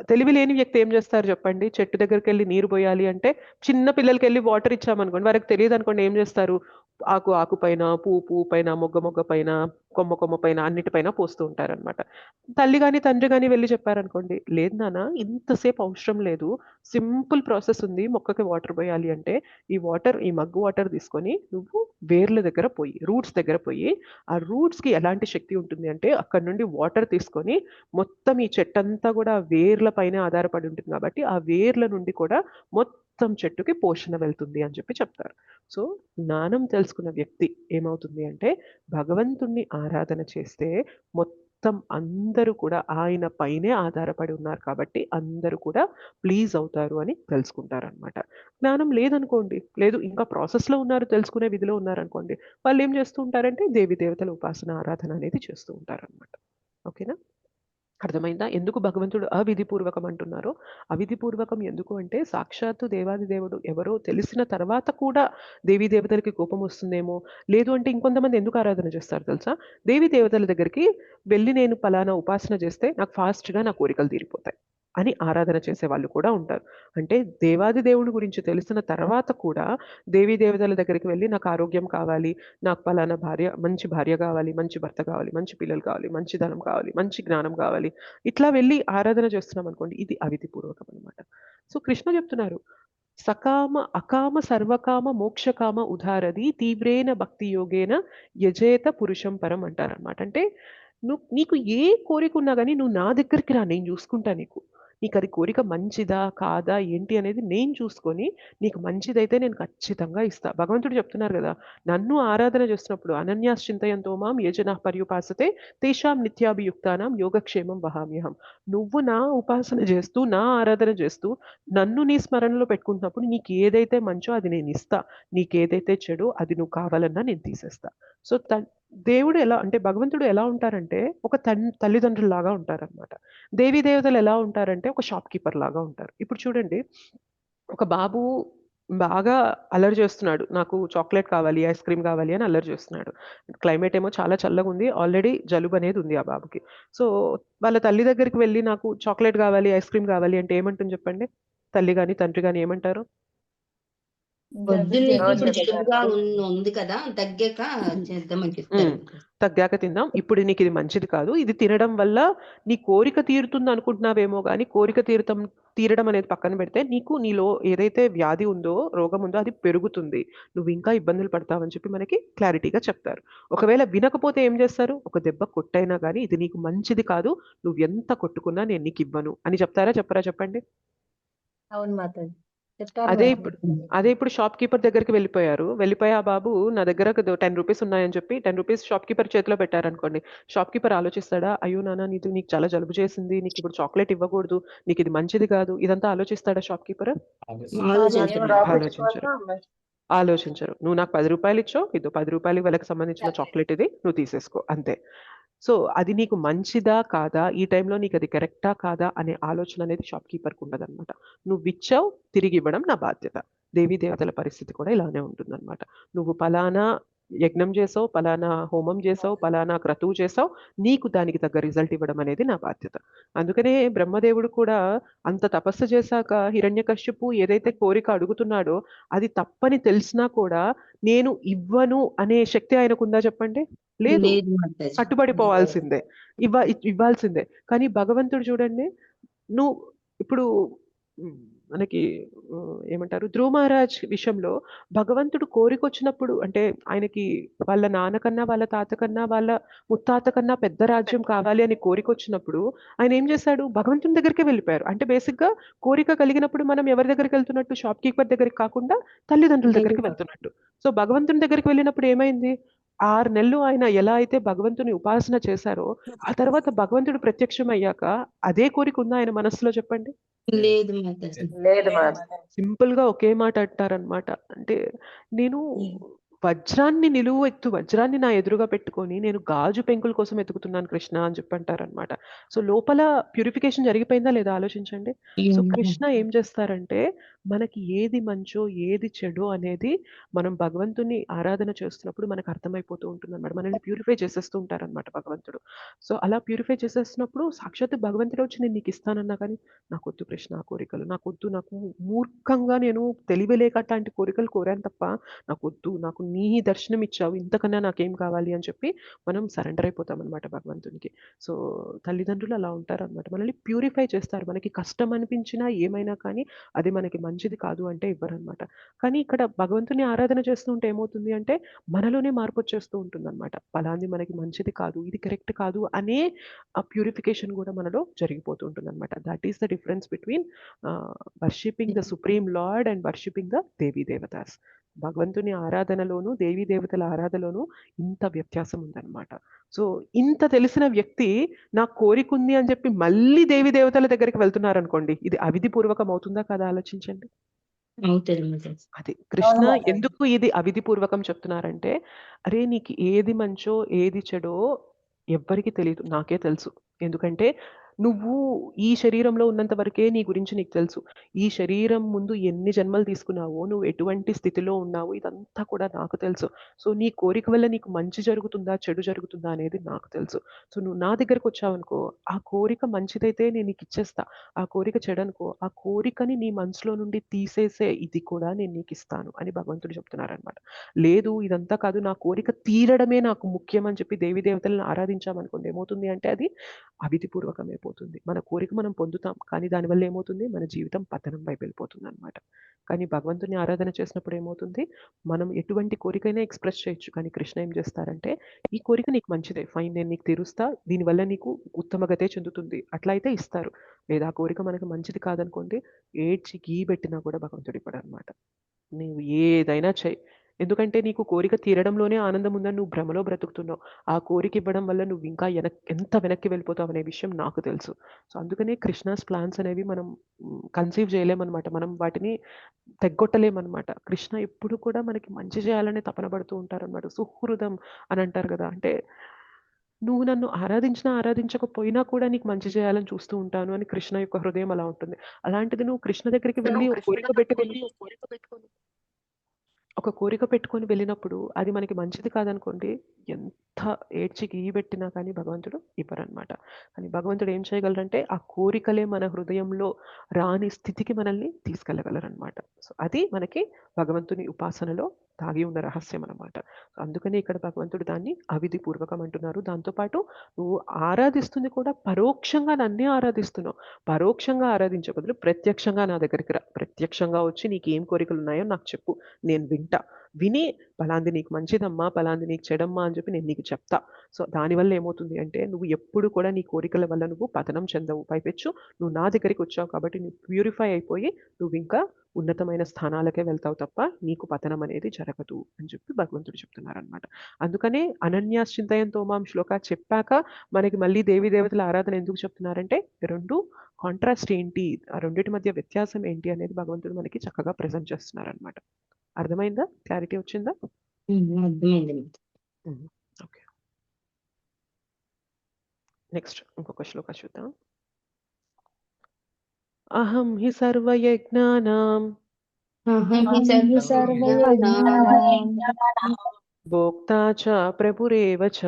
తెలివి లేని వ్యక్తి ఏం చేస్తారు చెప్పండి? చెట్టు దగ్గరికెళ్ళి నీరు పోయాలి అంటే, చిన్న పిల్లలకెళ్ళి వాటర్ ఇచ్చామనుకోండి, వారికి తెలీదనుకోండి, ఏం చేస్తారు? ఆకు పైన, పువ్వు పైన, మొగ్గ పైన, కొమ్మ పైన అన్నిటిపైన పోస్తూ ఉంటారనమాట. తల్లి గాని, తండ్రి గాని వెళ్లి చెప్పారనుకోండి, "లేదు నాన్న ఇంతసేపు అవసరం లేదు. సింపుల్ ప్రాసెస్ ఉంది. మొక్కకి వాటర్ పోయాలి అంటే, ఈ మగ్గు వాటర్ తీసుకొని నువ్వు వేర్ల దగ్గర పోయి, రూట్స్ దగ్గర పోయి, ఆ రూట్స్‌కి ఎలాంటి శక్తి ఉంటుంది అంటే, అక్కడి నుండి వాటర్ తీసుకొని మొత్తం ఈ చెట్టంతా కూడా వేర్ల పైనే ఆధారపడి ఉంటుంది కాబట్టి, ఆ వేర్ల నుండి కూడా మొత్తం చెట్టుకి పోషణ వెళ్తుంది" అని చెప్తారు. సో, జ్ఞానం తెలుసుకున్న వ్యక్తి ఏమవుతుంది అంటే, భగవంతుణ్ణి ఆరాధన చేస్తే మొత్తం అందరూ కూడా ఆయన పైనే ఆధారపడి ఉన్నారు కాబట్టి, అందరూ కూడా ప్లీజ్ అవుతారు అని తెలుసుకుంటారనమాట. జ్ఞానం లేదనుకోండి, లేదు ఇంకా ప్రాసెస్‌లో ఉన్నారు, తెలుసుకునే విధిలో ఉన్నారనుకోండి, వాళ్ళేం చేస్తూ ఉంటారంటే దేవీ దేవతల ఉపాసన, ఆరాధన అనేది చేస్తూ ఉంటారనమాట. ఓకేనా? అర్థమైందా? ఎందుకు భగవంతుడు అవిధిపూర్వకం అంటున్నారో? అవిధిపూర్వకం ఎందుకు అంటే, సాక్షాత్తు దేవాది దేవుడు ఎవరో తెలిసిన తర్వాత కూడా దేవీ దేవతలకి కోపం వస్తుందేమో, లేదు అంటే ఇంకొంతమంది ఎందుకు ఆరాధన చేస్తారు తెలుసా? దేవీ దేవతల దగ్గరికి వెళ్ళి నేను పలానా ఉపాసన చేస్తే నాకు ఫాస్ట్‌గా నా కోరికలు తీరిపోతాయి అని ఆరాధన చేసేవాళ్ళు కూడా ఉంటారు. అంటే దేవాది దేవుడి గురించి తెలిసిన తర్వాత కూడా దేవీ దేవతల దగ్గరికి వెళ్ళి నాకు ఆరోగ్యం కావాలి, నాకు పలానా మంచి భార్య కావాలి, మంచి భర్త కావాలి, మంచి పిల్లలు కావాలి, మంచి ధనం కావాలి, మంచి జ్ఞానం కావాలి, ఇట్లా వెళ్ళి ఆరాధన చేస్తున్నాం అనుకోండి, ఇది అవిధిపూర్వకం అనమాట. సో కృష్ణ చెప్తున్నారు, సకామ అకామ సర్వకామ మోక్షకామ ఉదారది తీవ్రేణ భక్తి యోగేన యజేత పురుషం పరం అంటారనమాట. అంటే నీకు ఏ కోరిక ఉన్నా కానీ నువ్వు నా దగ్గరికి రా, నేను చూసుకుంటా నీకు అది కోరిక మంచిదా కాదా ఏంటి అనేది నేను చూసుకొని, నీకు మంచిదైతే నేను ఖచ్చితంగా ఇస్తా. భగవంతుడు చెప్తున్నారు కదా, నన్ను ఆరాధన చేస్తున్నప్పుడు అనన్యాశ్చింతయంతో మాం ఏ జనా పర్యుపాసతే తేషాం నిత్యాభియుక్తానాం యోగక్షేమం వహామ్యహం. నువ్వు నా ఉపాసన చేస్తూ, నా ఆరాధన చేస్తూ, నన్ను నీ స్మరణలో పెట్టుకుంటున్నప్పుడు నీకు ఏదైతే మంచో అది నేను ఇస్తా, నీకేదైతే చెడో అది నువ్వు కావాలన్నా నేను తీసేస్తా. సో దేవుడు ఎలా అంటే, భగవంతుడు ఎలా ఉంటారంటే ఒక తల్లిదండ్రుల్లాగా ఉంటారనమాట. దేవీ దేవతలు ఎలా ఉంటారంటే ఒక షాప్ కీపర్ లాగా ఉంటారు. ఇప్పుడు చూడండి, ఒక బాబు బాగా అల్లరి చేస్తున్నాడు. నాకు చాక్లెట్ కావాలి, ఐస్ క్రీమ్ కావాలి అని అల్లరి చేస్తున్నాడు. క్లైమేట్ ఏమో చాలా చల్లగుంది. ఆల్రెడీ జలుబనేది ఉంది ఆ బాబుకి. సో, వాళ్ళ తల్లి దగ్గరికి వెళ్లి నాకు చాక్లెట్ కావాలి, ఐస్ క్రీమ్ కావాలి అంటే ఏమంటుంది చెప్పండి? తల్లి గాని, తండ్రి గాని ఏమంటారు? వద్దు, నీకు నో ఇప్పుడు చెప్తారు. జలుబుగా ఉంది కదా, తగ్గాక చేద్దామని చెప్తారు. తగ్గాక తిందాం. ఇప్పుడు నీకు ఇది మంచిది కాదు. ఇది తినడం వల్ల నీ కోరిక తీరుతుంది అనుకుంటున్నావేమో గానీ, కోరిక తీరడం అనేది పక్కన పెడితే, నీలో ఏదైతే వ్యాధి ఉందో, రోగం ఉందో అది పెరుగుతుంది. నువ్వు ఇంకా ఇబ్బందులు పడతావని చెప్పి మనకి క్లారిటీగా చెప్తారు. ఒకవేళ వినకపోతే ఏం చేస్తారు? ఒక దెబ్బ కొట్టైనా గానీ, ఇది నీకు మంచిది కాదు, నువ్వెంత కొట్టుకున్నా నేను నీకివ్వను అని చెప్తారా? చెప్పరా? చెప్పండి. అవును మాతాజీ, చెప్తారు అదే కదా. ఇప్పుడు షాప్ కీపర్ దగ్గరికి వెళ్ళిపోయి ఆ బాబు నా దగ్గర ₹10 ఉన్నాయని చెప్పి ₹10 షాప్ కీపర్ చేతిలో పెట్టారనుకోండి. షాప్ కీపర్ ఆలోచిస్తాడా? అయ్యో నాన్న, నీకు చాలా జలుబు చేసింది, నీకు ఇప్పుడు చాక్లెట్ ఇవ్వకూడదు, నీకు ఇది మంచిది కాదు, ఇదంతా ఆలోచిస్తాడా షాప్ కీపర్? ఆలోచించరు. ప్రాఫిట్ ఆలోచించరు. కోసం ఆలోచించరు. నువ్వు నాకు ₹10 ఇచ్చావు, ఇదో ₹10 వాళ్ళకి సంబంధించిన చాక్లెట్ ఇది, నువ్వు తీసేసుకో అంతే. సో, అది నీకు మంచిదా కాదా, ఈ టైంలో నీకు అది కరెక్టా కాదా అనే ఆలోచన అనేది షాప్ కీపర్‌కి ఉండదనమాట. నువ్విచ్చావు, తిరిగివ్వడం నా బాధ్యత. దేవీ దేవతల పరిస్థితి కూడా ఇలానే ఉంటుందనమాట. నువ్వు పలానా యజ్ఞం చేసావు, పలానా హోమం చేసావు, పలానా క్రతువు చేసావు, నీకు దానికి తగ్గ రిజల్ట్ ఇవ్వడం అనేది నా బాధ్యత. అందుకనే బ్రహ్మదేవుడు కూడా అంత తపస్సు చేశాక హిరణ్యకశ్యపు ఏదైతే కోరిక అడుగుతున్నాడో, అది తప్పని తెలిసినా కూడా నేను ఇవ్వను అనే శక్తి ఆయనకుందా చెప్పండి? లేదు. లేదు మాతాజీ. కట్టుబడిపోవాల్సిందే. ఇవ్వాల్సిందే. కానీ భగవంతుడు చూడండి, నువ్వు ఇప్పుడు మనకి ఏమంటారు, ధ్రువ మహారాజ్ విషయంలో భగవంతుడు కోరికొచ్చినప్పుడు అంటే, ఆయనకి వాళ్ళ నాన్న కన్నా, వాళ్ళ తాత కన్నా, వాళ్ళ ముత్తాత కన్నా పెద్ద రాజ్యం కావాలి అని కోరికొచ్చినప్పుడు ఆయన ఏం చేశాడు? భగవంతుని దగ్గరికే వెళ్ళిపోయారు. అంటే బేసిక్‌గా కోరిక కలిగినప్పుడు మనం ఎవరి దగ్గరికెళ్తున్నట్టు? షాప్ కీపర్ దగ్గరికి కాకుండా తల్లిదండ్రుల దగ్గరికి వెళ్తున్నట్టు. సో, భగవంతుని దగ్గరికి వెళ్ళినప్పుడు ఏమైంది? 6 నెలలు ఆయన ఎలా అయితే భగవంతుని ఉపాసన చేశారో, ఆ తర్వాత భగవంతుడు ప్రత్యక్షమయ్యాక అదే కోరిక ఉందా ఆయన మనస్సులో చెప్పండి? లేదు మాతాజీ. లేదు మాత. సింపుల్‌గా ఒకే మాట అంటారనమాట. అంటే నేను వజ్రాన్ని నా ఎదురుగా పెట్టుకొని నేను గాజు పెంకుల కోసం ఎతుకుతున్నాను కృష్ణ అని చెప్పంటారనమాట. సో, లోపల ప్యూరిఫికేషన్ జరిగిపోయిందా లేదా ఆలోచించండి. సో, కృష్ణ ఏం చేస్తారంటే మనకి ఏది మంచో, ఏది చెడో అనేది మనం భగవంతుని ఆరాధన చేస్తున్నప్పుడు మనకు అర్థమైపోతూ ఉంటుందన్నమాట. మనల్ని ప్యూరిఫై చేసేస్తూ ఉంటారనమాట భగవంతుడు. సో, అలా ప్యూరిఫై చేసేస్తున్నప్పుడు సాక్షాత్తు భగవంతుడే వచ్చి నేను నీకు ఇస్తానన్నా కానీ, నాకొద్దు కృష్ణ ఆ కోరికలు, నాకు మూర్ఖంగా నేను తెలివిలేక అట్లాంటి కోరికలు కోరాను తప్ప, నాకొద్దు, నాకు నీ దర్శనం ఇచ్చావు, ఇంతకన్నా నాకేం కావాలి అని చెప్పి మనం సరెండర్ అయిపోతామనమాట భగవంతునికి. సో, తల్లిదండ్రులు అలా ఉంటారనమాట. మనల్ని ప్యూరిఫై చేస్తారు. మనకి కష్టం అనిపించినా ఏమైనా కానీ అది మనకి మంచిది కాదు అంటే ఇవ్వరనమాట. కానీ ఇక్కడ భగవంతుని ఆరాధన చేస్తూ ఉంటే ఏమవుతుంది అంటే మనలోనే మార్పు వచ్చేస్తూ ఉంటుందన్నమాట. ఫలాంది మనకి మంచిది కాదు, ఇది కరెక్ట్ కాదు అనే ఆ ప్యూరిఫికేషన్ కూడా మనలో జరిగిపోతూ ఉంటుందన్నమాట. That is the difference between worshipping the supreme lord and worshipping the దేవీ దేవతాస్. భగవంతుని ఆరాధనలోను, దేవీ దేవతల ఆరాధనలోను ఇంత వ్యత్యాసం ఉందన్నమాట. సో, ఇంత తెలిసిన వ్యక్తి నాకు కోరిక ఉంది అని చెప్పి మళ్ళీ దేవీ దేవతల దగ్గరికి వెళ్తున్నారనుకోండి, ఇది అవిధిపూర్వకం అవుతుందా కాదా ఆలోచించండి. అవుతుంది మాతాజీ. అది కృష్ణ ఎందుకు ఇది అవిధిపూర్వకం చెప్తున్నారంటే, అరే నీకు ఏది మంచో ఏది చెడో ఎవ్వరికి తెలియదు, నాకే తెలుసు. ఎందుకంటే నువ్వు ఈ శరీరంలో ఉన్నంత వరకే నీ గురించి నీకు తెలుసు. ఈ శరీరం ముందు ఎన్ని జన్మలు తీసుకున్నావో, నువ్వు ఎటువంటి స్థితిలో ఉన్నావో ఇదంతా కూడా నాకు తెలుసు. సో, నీ కోరిక వల్ల నీకు మంచి జరుగుతుందా, చెడు జరుగుతుందా అనేది నాకు తెలుసు. సో, నువ్వు నా దగ్గరకు వచ్చావనుకో, ఆ కోరిక మంచిదైతే నేను నీకు ఇచ్చేస్తా. ఆ కోరిక చెడనుకో, ఆ కోరికని నీ మనసులో నుండి తీసేసే ఇది కూడా నేను నీకు ఇస్తాను అని భగవంతుడు చెప్తున్నారనమాట. లేదు ఇదంతా కాదు, నా కోరిక తీరడమే నాకు ముఖ్యం అని చెప్పి దేవీ దేవతలను ఆరాధించామనుకోండి, ఏమవుతుంది అంటే అది అవిధిపూర్వకం అయిపోతుంది. మన కోరిక మనం పొందుతాం, కానీ దానివల్ల ఏమవుతుంది, మన జీవితం పతనం వైపు వెళ్ళిపోతుంది అనమాట. కానీ భగవంతుని ఆరాధన చేసినప్పుడు ఏమవుతుంది, మనం ఎటువంటి కోరికైనా ఎక్స్ప్రెస్ చేయొచ్చు. కానీ కృష్ణ ఏం చేస్తారంటే, ఈ కోరిక నీకు మంచిదే, ఫైన్, నేను నీకు తీరుస్తా, దీనివల్ల నీకు ఉత్తమగతే చెందుతుంది, అట్లా అయితే ఇస్తారు. లేదా ఆ కోరిక మనకు మంచిది కాదనుకోండి, ఏడ్చి గీ పెట్టినా కూడా భగవంతుడు ఇవ్వడు అనమాట. నీవు ఏదైనా చెయ్యి, ఎందుకంటే నీకు కోరిక తీరడంలోనే ఆనందం ఉందని నువ్వు భ్రమలో బ్రతుకుతున్నావు. ఆ కోరిక ఇవ్వడం వల్ల నువ్వు ఇంకా ఎంత వెనక్కి వెళ్ళిపోతావు అనే విషయం నాకు తెలుసు. సో, అందుకనే కృష్ణాస్ ప్లాన్స్ అనేవి మనం కన్సీవ్ చేయలేమన్నమాట. మనం వాటిని తెగ్గొట్టలేమన్నమాట. కృష్ణ ఎప్పుడు కూడా మనకి మంచి చేయాలనే తపన పడుతూ ఉంటారన్నమాట. సుహృదం అని అంటారు కదా, అంటే నువ్వు నన్ను ఆరాధించినా ఆరాధించకపోయినా కూడా నీకు మంచి చేయాలని చూస్తూ ఉంటాను అని కృష్ణ యొక్క హృదయం అలా ఉంటుంది. అలాంటిది నువ్వు కృష్ణ దగ్గరికి వెళ్ళి ఒక కోరిక పెట్టుకొని వెళ్ళినప్పుడు అది మనకి మంచిది కాదనుకోండి, ఎంత ఏడ్చి గీయి పెట్టినా కానీ భగవంతుడు ఇవ్వరనమాట. కానీ భగవంతుడు ఏం చేయగలరంటే, ఆ కోరికలే మన హృదయంలో రాని స్థితికి మనల్ని తీసుకెళ్ళగలరనమాట. సో, అది మనకి భగవంతుని ఉపాసనలో దాగి ఉన్న రహస్యం అనమాట. అందుకని ఇక్కడ భగవంతుడు దాన్ని అవిధిపూర్వకం అంటున్నారు. దాంతోపాటు నువ్వు ఆరాధిస్తుంది కూడా పరోక్షంగా నన్నే ఆరాధిస్తున్నావు. పరోక్షంగా ఆరాధించే బదులు ప్రత్యక్షంగా నా దగ్గరికి రా, ప్రత్యక్షంగా వచ్చి నీకు ఏం కోరికలు ఉన్నాయో నాకు చెప్పు, నేను వింటా. విని పలాంది నీకు మంచిదమ్మా, పలాంది నీకు చెడమ్మా అని చెప్పి నేను నీకు చెప్తా. సో, దానివల్ల ఏమవుతుంది అంటే, నువ్వు ఎప్పుడు కూడా నీ కోరికల వల్ల నువ్వు పతనం చెందవు. పైపెచ్చు నువ్వు నా దగ్గరికి వచ్చావు కాబట్టి నువ్వు ప్యూరిఫై అయిపోయి నువ్వు ఇంకా ఉన్నతమైన స్థానాలకే వెళ్తావు తప్ప నీకు పతనం అనేది జరగదు అని చెప్పి భగవంతుడు చెప్తున్నారనమాట. అందుకనే అనన్యాశ్చింతయంతో మాం శ్లోక చెప్పాక మనకి మళ్ళీ దేవీ దేవతల ఆరాధన ఎందుకు చెప్తున్నారంటే, రెండు కాంట్రాస్ట్ ఏంటి, ఆ రెండింటి మధ్య వ్యత్యాసం ఏంటి అనేది భగవంతుడు మనకి చక్కగా ప్రెజెంట్ చేస్తున్నారనమాట. అర్థమైందా? క్లారిటీ వచ్చిందా? అర్థమైంది. ఓకే, నెక్స్ట్ ఇంకొక శ్లోక చూద్దాం. అహం హి సర్వయజ్ఞానాం భోక్తా చ ప్రభురేవ చ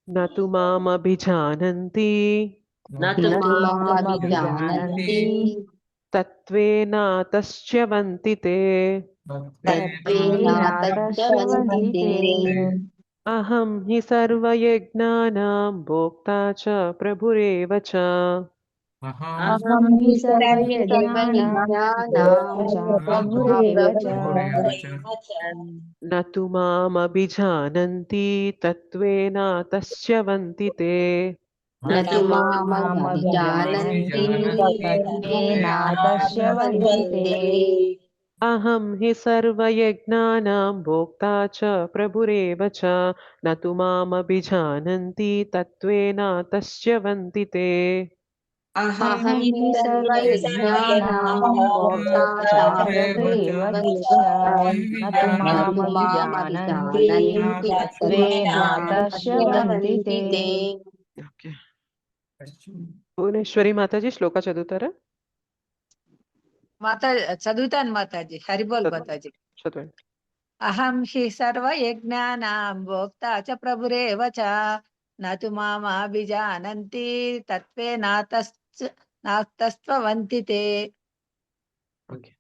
నతు మామభిజానంతి తత్వేనాతశ్చ్యవంతి తే. అహం హి సర్వయజ్ఞానాం భోక్తా చ ప్రభురేవ చ నతు మామభిజానంతి తత్వేనాతశ్చ్యవంతి తే. అహం హి సర్వయజ్ఞానాం భోక్తా చ ప్రభురేవ చ నతు మామభిజానంతి తత్వేనాతశ్చ్యవంతి తే. భువనేశ్వరి మాతాజీ శ్లోక చదువుతారా? మాతా చదువుతాను మాతాజీ. హరిబోల్ చదవండి. మాతాజీ. చదవండి. అహం హి సర్వయజ్ఞానాం భోక్తా చ ప్రభురేవ చ నతు మామాభిజానంతి తత్వే నాతస్త్వవంతి తే. ఓకే.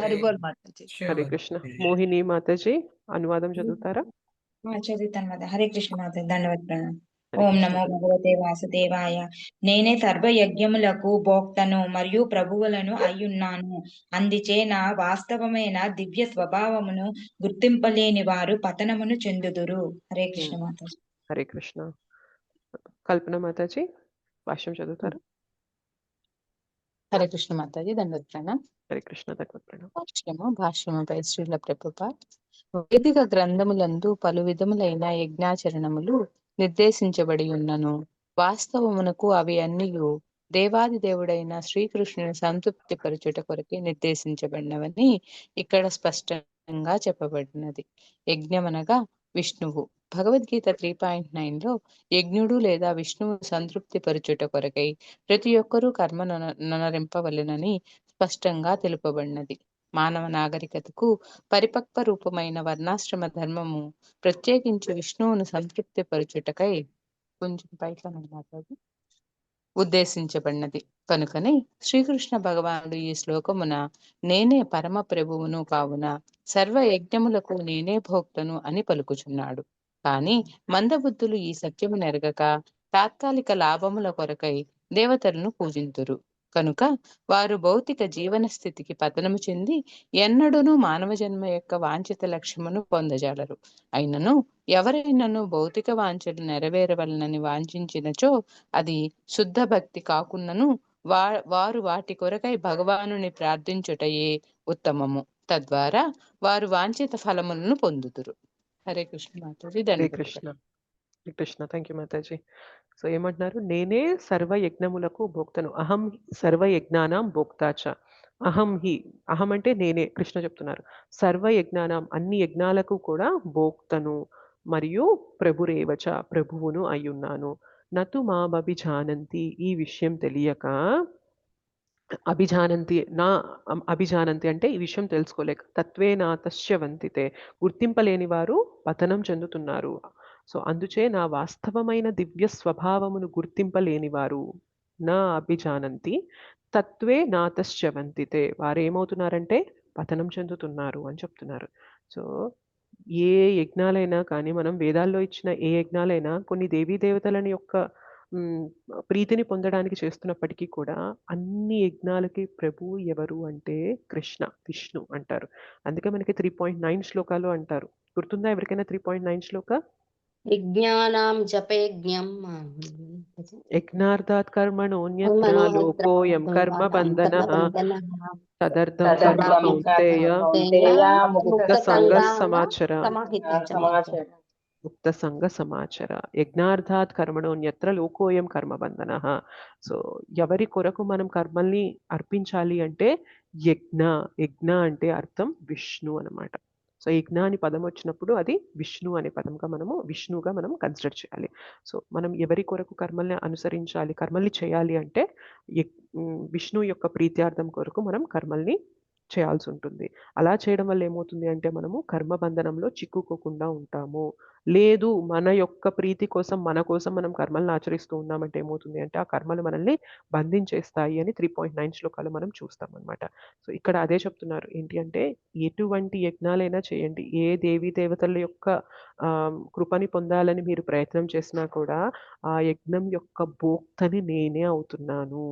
హరిబోల్ మాతాజీ. హరే కృష్ణ. మోహిని మాతాజీ అనువాదం చదువుతారా? చదువుతాను మాత. హరే కృష్ణ మాత. దండవత్ ప్రణామం. హరే ఓం కృష్ణ. నమో భగవతే వాసుదేవాయ. నేనే సర్వయజ్ఞములకు భోక్తను మరియు ప్రభువులను అయ్యున్నాను. అందుచే నా వాస్తవమైన దివ్య స్వభావమును గుర్తింపలేని వారు పతనమును చెందుదురు. హరే కృష్ణ మాత. హరే కృష్ణ. కల్పన మాతాజీ భాష్యం చదువుతారా? హరే కృష్ణ మాతాజీ. దండోత్ప్రణం. హరే కృష్ణ. తగ్గ భాష్యముపై శ్రీల ప్రభుపాద్. వైదిక గ్రంథములందు పలు విధములైన యజ్ఞాచరణములు నిర్దేశించబడి ఉన్నను. వాస్తవమునకు అవి అన్నియు దేవాది దేవుడైన శ్రీకృష్ణుని సంతృప్తి పరచుట కొరకే నిర్దేశించబడినవని ఇక్కడ స్పష్టంగా చెప్పబడినది. యజ్ఞమనగా విష్ణువు. భగవద్గీత 3.9లో యజ్ఞుడు లేదా విష్ణువు సంతృప్తి పరచుట కొరకై ప్రతి ఒక్కరూ కర్మ నొనరింపవలెనని స్పష్టంగా తెలుపబడినది. మానవ నాగరికతకు పరిపక్వ రూపమైన వర్ణాశ్రమ ధర్మము ప్రత్యేకించి విష్ణువును సంతృప్తి పరచుటకై కొంచెం పైకి ఉద్దేశించబడినది. కనుకనే శ్రీకృష్ణ భగవానుడు ఈ శ్లోకమున నేనే పరమ ప్రభువును కావున సర్వ యజ్ఞములకు నేనే భోక్తను అని పలుకుచున్నాడు. కాని మందబుద్ధులు ఈ సత్యము నెరగక తాత్కాలిక లాభముల కొరకై దేవతలను పూజింతురు. కనుక వారు భౌతిక జీవన స్థితికి పతనము చెంది ఎన్నడూనూ మానవ జన్మ యొక్క వాంఛిత లక్ష్యమును పొందజాలరు. అయినను ఎవరైనను భౌతిక వాంఛలు నెరవేరవలనని వాంఛించినచో అది శుద్ధ భక్తి కాకున్నను వారు వాటి కొరకై భగవానుని ప్రార్థించుటయే ఉత్తమము. తద్వారా వారు వాంఛిత ఫలములను పొందుదురు. Hare Krishna Mataji. Hare Krishna. Hare Krishna. Thank you Mataji. So ఏమంటున్నారు? నేనే సర్వ యజ్ఞములకు భోక్తను. అహం సర్వ యజ్ఞానాం భోక్తాచ. అహం హి, అహం అంటే నేనే. కృష్ణ చెప్తున్నారు సర్వ యజ్ఞానాం అన్ని యజ్ఞాలకు కూడా భోక్తను మరియు ప్రభురేవచ ప్రభువును అయ్యున్నాను. నతు మామభిజానంతి ఈ విషయం తెలియక, అభిజానంతి నా అభిజానంతి అంటే ఈ విషయం తెలుసుకోలేక, తత్వే నా తస్యవంతితే గుర్తింపలేని వారు పతనం చెందుతున్నారు. సో అందుచే నా వాస్తవమైన దివ్య స్వభావమును గుర్తింపలేని వారు నా అభిజానంతి తత్వే నాతశ్చవంతితే వారు ఏమవుతున్నారంటే పతనం చెందుతున్నారు అని చెప్తున్నారు. సో ఏ యజ్ఞాలైనా కానీ మనం వేదాల్లో ఇచ్చిన ఏ యజ్ఞాలైనా కొన్ని దేవీ దేవతలని యొక్క ప్రీతిని పొందడానికి చేస్తున్నప్పటికీ కూడా అన్ని యజ్ఞాలకి ప్రభువు ఎవరు అంటే కృష్ణ, విష్ణు అంటారు. అందుకే మనకి 3.9 శ్లోకాలు అంటారు. గుర్తుందా ఎవరికైనా 3.9 శ్లోక? యజ్ఞానాం జపయజ్ఞం యజ్ఞార్థాత్ కర్మణోన్యత్ర లోకోయం కర్మ బంధనః తదర్థం కర్మ కౌంతేయ ముక్త సంగ సమాచర. ముక్త సంగ సమాచర. యజ్ఞార్థాత్ కర్మణోన్యత్ర లోకోయం కర్మ బంధనః. సో ఎవరి కొరకు మనం కర్మల్ని అర్పించాలి అంటే యజ్ఞ. యజ్ఞ అంటే అర్థం విష్ణు అన్నమాట. సో యజ్ఞ అని పదం వచ్చినప్పుడు అది విష్ణు అనే పదంగా విష్ణుగా మనం కన్సిడర్ చేయాలి. సో మనం ఎవరి కొరకు కర్మల్ని అనుసరించాలి, కర్మల్ని చేయాలి అంటే విష్ణు యొక్క ప్రీత్యార్థం కొరకు మనం కర్మల్ని చేయాల్సి ఉంటుంది. అలా చేయడం వల్ల ఏమవుతుంది అంటే మనము కర్మబంధనంలో చిక్కుకోకుండా ఉంటాము. లేదు మన యొక్క ప్రీతి కోసం మన కోసం మనం కర్మలను ఆచరిస్తూ ఉన్నామంటే ఏమవుతుంది అంటే ఆ కర్మలు మనల్ని బంధించేస్తాయి అని 3.9 శ్లోకాలు మనం చూస్తాం అనమాట. సో ఇక్కడ అదే చెప్తున్నారు ఏంటి అంటే ఎటువంటి యజ్ఞాలైనా చేయండి, ఏ దేవీ దేవతల యొక్క కృపని పొందాలని మీరు ప్రయత్నం చేసినా కూడా ఆ యజ్ఞం యొక్క భోక్తని నేనే అవుతున్నాను.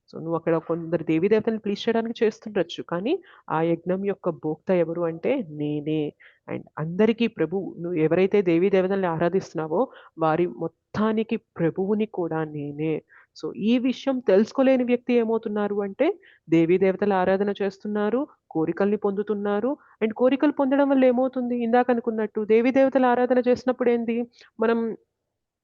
సో నువ్వు అక్కడ కొందరు దేవీ దేవతలను ప్లీజ్ చేయడానికి చేస్తుండొచ్చు, కానీ ఆ యజ్ఞం యొక్క భోక్త ఎవరు అంటే నేనే. అండ్ అందరికీ ప్రభువు, నువ్వు ఎవరైతే దేవీ దేవతల్ని ఆరాధిస్తున్నావో వారి మొత్తానికి ప్రభువుని కూడా నేనే. సో ఈ విషయం తెలుసుకోలేని వ్యక్తి ఏమవుతున్నారు అంటే దేవీ దేవతల ఆరాధన చేస్తున్నారు, కోరికల్ని పొందుతున్నారు. అండ్ కోరికలు పొందడం వల్ల ఏమవుతుంది, ఇందాక అనుకున్నట్టు దేవీ దేవతల ఆరాధన చేసినప్పుడు ఏంది, మనం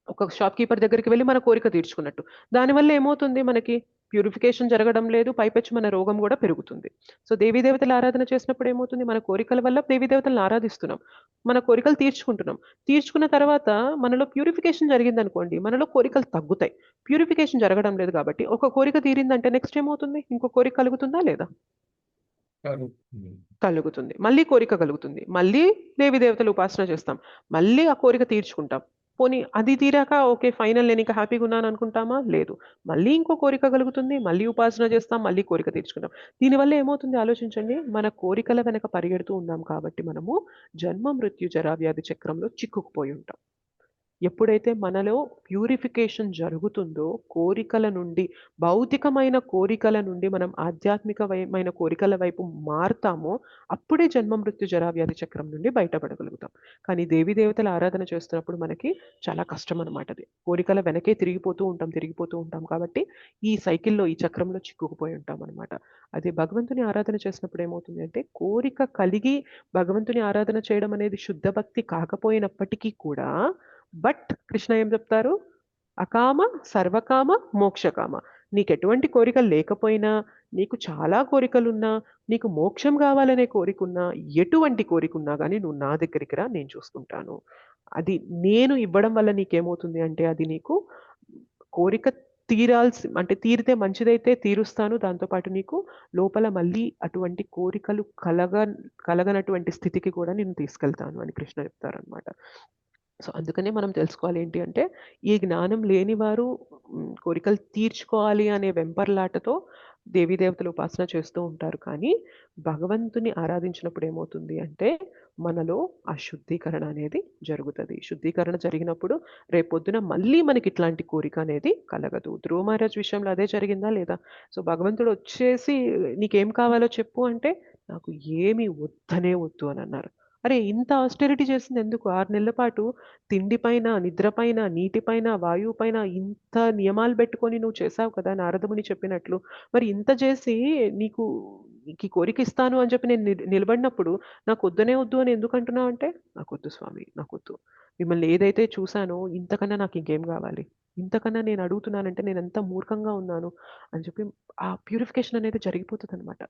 ఒక షాప్ కీపర్ దగ్గరికి వెళ్ళి మన కోరిక తీర్చుకున్నట్టు. దానివల్ల ఏమవుతుంది, మనకి ప్యూరిఫికేషన్ జరగడం లేదు, పైపెచ్చు మన రోగం కూడా పెరుగుతుంది. సో దేవతల ఆరాధన చేసినప్పుడు ఏమవుతుంది, మన కోరికల వల్ల దేవతలను ఆరాధిస్తున్నాం, మన కోరికలు తీర్చుకుంటున్నాం. తీర్చుకున్న తర్వాత మనలో ప్యూరిఫికేషన్ జరిగిందనుకోండి, మనలో కోరికలు తగ్గుతాయి. ప్యూరిఫికేషన్ జరగడం లేదు కాబట్టి ఒక కోరిక తీరిందంటే నెక్స్ట్ ఏమవుతుంది, ఇంకో కోరిక కలుగుతుందా లేదా? కలుగుతుంది. మళ్ళీ కోరిక కలుగుతుంది. మళ్ళీ దేవతల ఉపాసన చేస్తాం. మళ్ళీ ఆ కోరిక తీర్చుకుంటాం. పోనీ అది తీరాక ఓకే ఫైనల్ నేను ఇంకా హ్యాపీగా ఉన్నాను అనుకుంటామా? లేదు. మళ్ళీ ఇంకో కోరిక కలుగుతుంది. మళ్ళీ ఉపాసన చేస్తాం. మళ్ళీ కోరిక తీర్చుకుంటాం. దీనివల్ల ఏమవుతుంది ఆలోచించండి. మన కోరికల వెనక పరిగెడుతూ ఉన్నాం కాబట్టి మనము జన్మ మృత్యు జరా వ్యాధి చక్రంలో చిక్కుకుపోయి ఉంటాం. ఎప్పుడైతే మనలో ప్యూరిఫికేషన్ జరుగుతుందో, కోరికల నుండి, భౌతికమైన కోరికల నుండి మనం ఆధ్యాత్మికమైన కోరికల వైపు మారుతామో, అప్పుడే జన్మ మృత్యు జరా వ్యాధి చక్రం నుండి బయటపడగలుగుతాం. కానీ దేవతల ఆరాధన చేస్తున్నప్పుడు మనకి చాలా కష్టం అనమాట. అది కోరికల వెనకే తిరిగిపోతూ ఉంటాం కాబట్టి ఈ సైకిల్లో, ఈ చక్రంలో చిక్కుకుపోయి ఉంటాం అనమాట. అదే భగవంతుని ఆరాధన చేసినప్పుడు ఏమవుతుంది అంటే, కోరిక కలిగి భగవంతుని ఆరాధన చేయడం అనేది శుద్ధ భక్తి కాకపోయినప్పటికీ కూడా, బట్ కృష్ణ ఏం చెప్తారు, అకామ సర్వకామ మోక్షకామ. నీకు ఎటువంటి కోరికలు లేకపోయినా, నీకు చాలా కోరికలున్నా, నీకు మోక్షం కావాలనే కోరికున్నా, ఎటువంటి కోరికున్నా కానీ నువ్వు నా దగ్గరికి రా, నేను చూసుకుంటాను. అది నేను ఇవ్వడం వల్ల నీకేమవుతుంది అంటే, అది నీకు కోరిక అంటే తీరితే మంచిదైతే తీరుస్తాను, దాంతోపాటు నీకు లోపల మళ్ళీ అటువంటి కోరికలు కలగనటువంటి స్థితికి కూడా నేను తీసుకెళ్తాను అని కృష్ణ చెప్తారనమాట. సో అందుకనే మనం తెలుసుకోవాలి ఏంటి అంటే, ఈ జ్ఞానం లేని వారు కోరికలు తీర్చుకోవాలి అనే వెంపర్లాటతో దేవతల ఉపాసన చేస్తూ ఉంటారు. కానీ భగవంతుని ఆరాధించినప్పుడు ఏమవుతుంది అంటే, మనలో ఆ శుద్ధీకరణ అనేది జరుగుతుంది. శుద్ధీకరణ జరిగినప్పుడు రేపొద్దున మళ్ళీ మనకి ఇట్లాంటి కోరిక అనేది కలగదు. ధ్రువ మహారాజ్ విషయంలో అదే జరిగిందా లేదా? సో భగవంతుడు వచ్చేసి నీకేం కావాలో చెప్పు అంటే, నాకు ఏమి వద్దనే వద్దు అని అన్నారు. అరే ఇంత ఆస్టెరిటీ చేసింది ఎందుకు? 6 నెలల పాటు తిండిపైన, నిద్రపైన, నీటిపైన, వాయువుపైన ఇంత నియమాలు పెట్టుకొని నువ్వు చేసావు కదా నారదముని చెప్పినట్లు. మరి ఇంత చేసి నీకు ఈ కోరిక ఇస్తాను అని చెప్పి నేను నిలబడినప్పుడు నాకు వద్దనే వద్దు అని ఎందుకు అంటున్నావు అంటే, నాకొద్దు స్వామి, నాకొద్దు. మిమ్మల్ని ఏదైతే చూశానో ఇంతకన్నా నాకు ఇంకేం కావాలి? ఇంతకన్నా నేను అడుగుతున్నానంటే నేను ఎంత మూర్ఖంగా ఉన్నాను అని చెప్పి ఆ ప్యూరిఫికేషన్ అనేది జరిగిపోతుంది అనమాట.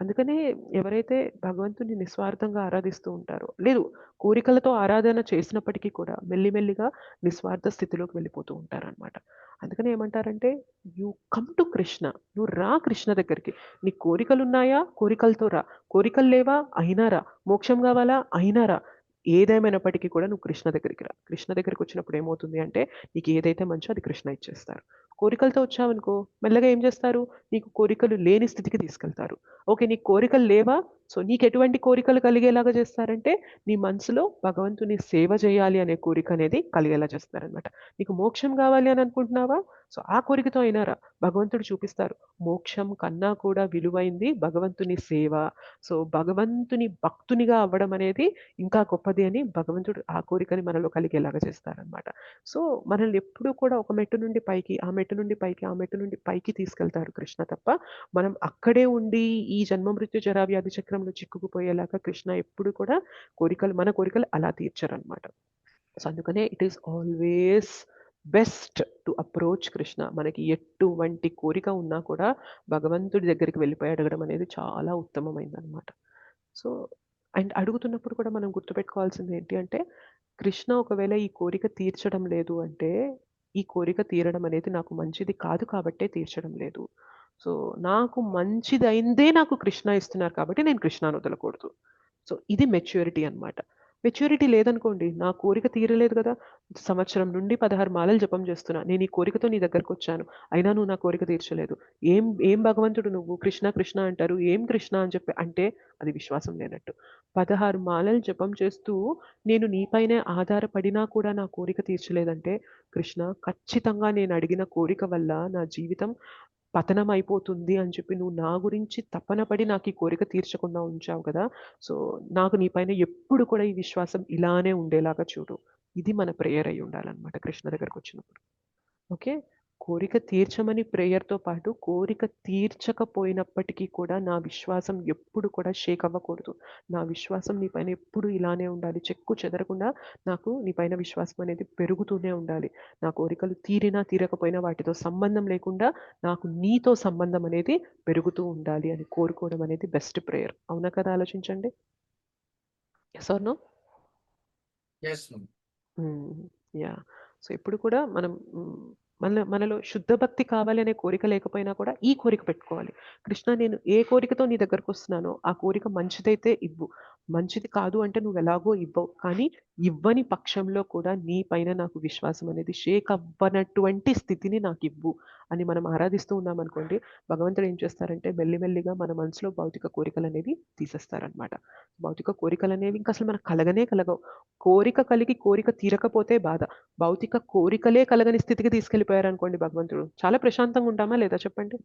అందుకనే ఎవరైతే భగవంతుని నిస్వార్థంగా ఆరాధిస్తూ ఉంటారో, లేదు కోరికలతో ఆరాధన చేసినప్పటికీ కూడా మెల్లిమెల్లిగా నిస్వార్థ స్థితిలోకి వెళ్ళిపోతూ ఉంటారనమాట. అందుకనే ఏమంటారంటే, యూ కమ్ టు కృష్ణ, నువ్వు రా కృష్ణ దగ్గరికి. నీ కోరికలు ఉన్నాయా? కోరికలతో రా. కోరికలు లేవా? అయినా రా. మోక్షం కావాలా? అయినా రా. ఏదేమైనప్పటికీ కూడా నువ్వు కృష్ణ దగ్గరికి రా. కృష్ణ దగ్గరికి వచ్చినప్పుడు ఏమవుతుంది అంటే, నీకు ఏదైతే మంచో అది కృష్ణ ఇచ్చేస్తారు. కోరికలతో వచ్చావనుకో మెల్లగా ఏం చేస్తారు, నీకు కోరికలు లేని స్థితికి తీసుకెళ్తారు. ఓకే నీకు కోరికలు లేవా? సో నీకు ఎటువంటి కోరికలు కలిగేలాగా చేస్తారంటే, నీ మనసులో భగవంతుని సేవ చేయాలి అనే కోరిక అనేది కలిగేలా చేస్తారనమాట. నీకు మోక్షం కావాలి అని అనుకుంటున్నావా? సో ఆ కోరికతో అయినారా భగవంతుడు చూపిస్తారు. మోక్షం కన్నా కూడా విలువైంది భగవంతుని సేవ. సో భగవంతుని భక్తునిగా అవ్వడం అనేది ఇంకా గొప్పది అని భగవంతుడు ఆ కోరికని మనలో కలిగేలాగా చేస్తారనమాట. సో మనల్ని ఎప్పుడూ కూడా ఒక మెట్టు నుండి పైకి, ఆ మెట్టు నుండి పైకి, ఆ మెట్టు నుండి పైకి తీసుకెళ్తారు కృష్ణ తప్ప, మనం అక్కడే ఉండి ఈ జన్మ మృత్యు జరా వ్యాధి చక్రంలో చిక్కుకుపోయేలాగా కృష్ణ ఎప్పుడు కూడా మన కోరికలు అలా తీర్చరనమాట. సో అందుకనే it is always best to approach Krishna. మనకి ఎటువంటి కోరిక ఉన్నా కూడా భగవంతుడి దగ్గరికి వెళ్ళిపోయి అడగడం అనేది చాలా ఉత్తమమైంది అనమాట. సో అండ్ అడుగుతున్నప్పుడు కూడా మనం గుర్తుపెట్టుకోవాల్సింది ఏంటి అంటే, కృష్ణ ఒకవేళ ఈ కోరిక తీర్చడం లేదు అంటే, ఈ కోరిక తీరడం అనేది నాకు మంచిది కాదు కాబట్టే తీర్చడం లేదు. సో నాకు మంచిదైందే నాకు కృష్ణ ఇస్తున్నారు కాబట్టి నేను కృష్ణను వదలకూడదు. సో ఇది మెచ్యూరిటీ అనమాట. మెచ్యూరిటీ లేదనుకోండి, నా కోరిక తీరలేదు కదా, సంవత్సరం నుండి 16 మాలలు జపం చేస్తున్నా, నేను ఈ కోరికతో నీ దగ్గరకు వచ్చాను, అయినా నువ్వు నా కోరిక తీర్చలేదు. ఏం భగవంతుడు నువ్వు? కృష్ణ కృష్ణ అంటారు, ఏం కృష్ణ అని చెప్పి అంటే అది విశ్వాసం లేనట్టు. 16 మాలలు జపం చేస్తూ నేను నీపైనే ఆధారపడినా కూడా నా కోరిక తీర్చలేదంటే, కృష్ణ ఖచ్చితంగా నేను అడిగిన కోరిక వల్ల నా జీవితం పతనం అయిపోతుంది అని చెప్పి నువ్వు నా గురించి తపన పడి నాకు ఈ కోరిక తీర్చకుండా ఉంచావు కదా. సో నాకు నీ పైన ఎప్పుడు కూడా ఈ విశ్వాసం ఇలానే ఉండేలాగా చూడు. ఇది మన ప్రేయర్ అయి ఉండాలన్నమాట కృష్ణ దగ్గరకు వచ్చినప్పుడు. ఓకే, కోరిక తీర్చమని ప్రేయర్తో పాటు కోరిక తీర్చకపోయినప్పటికీ కూడా నా విశ్వాసం ఎప్పుడు కూడా షేక్ అవ్వకూడదు. నా విశ్వాసం నీ పైన ఎప్పుడు ఇలానే ఉండాలి. చెక్కు చెదరకుండా నాకు నీ పైన విశ్వాసం అనేది పెరుగుతూనే ఉండాలి. నా కోరికలు తీరినా తీరకపోయినా వాటితో సంబంధం లేకుండా నాకు నీతో సంబంధం అనేది పెరుగుతూ ఉండాలి అని కోరుకోవడం అనేది బెస్ట్ ప్రేయర్. అవునా కదా? ఆలోచించండి. Yes or no? Yeah. So ఎప్పుడు కూడా మనం మనలో శుద్ధ భక్తి కావాలి అనే కోరిక లేకపోయినా కూడా ఈ కోరిక పెట్టుకోవాలి. కృష్ణ, నేను ఏ కోరికతో నీ దగ్గరకు వస్తున్నానో ఆ కోరిక మంచిదైతే ఇవ్వు, మంచిది కాదు అంటే నువ్వు ఎలాగో ఇవ్వవు, కానీ ఇవ్వని పక్షంలో కూడా నీ పైన నాకు విశ్వాసం అనేది షేక్ అవ్వనటువంటి స్థితిని నాకు ఇవ్వు అని మనం ఆరాధిస్తూ ఉన్నాం అనుకోండి, భగవంతుడు ఏం చేస్తారంటే మెల్లిమెల్లిగా మన మనసులో భౌతిక కోరికలు అనేవి తీసేస్తారనమాట. భౌతిక కోరికలు అనేవి ఇంకా అసలు మనకు కలగవు. కోరిక కలిగి కోరిక తీరకపోతే బాధ, భౌతిక కోరికలే కలగని స్థితికి తీసుకెళ్ళిపోయారు అనుకోండి భగవంతుడు, చాలా ప్రశాంతంగా ఉంటామా లేదా చెప్పండి?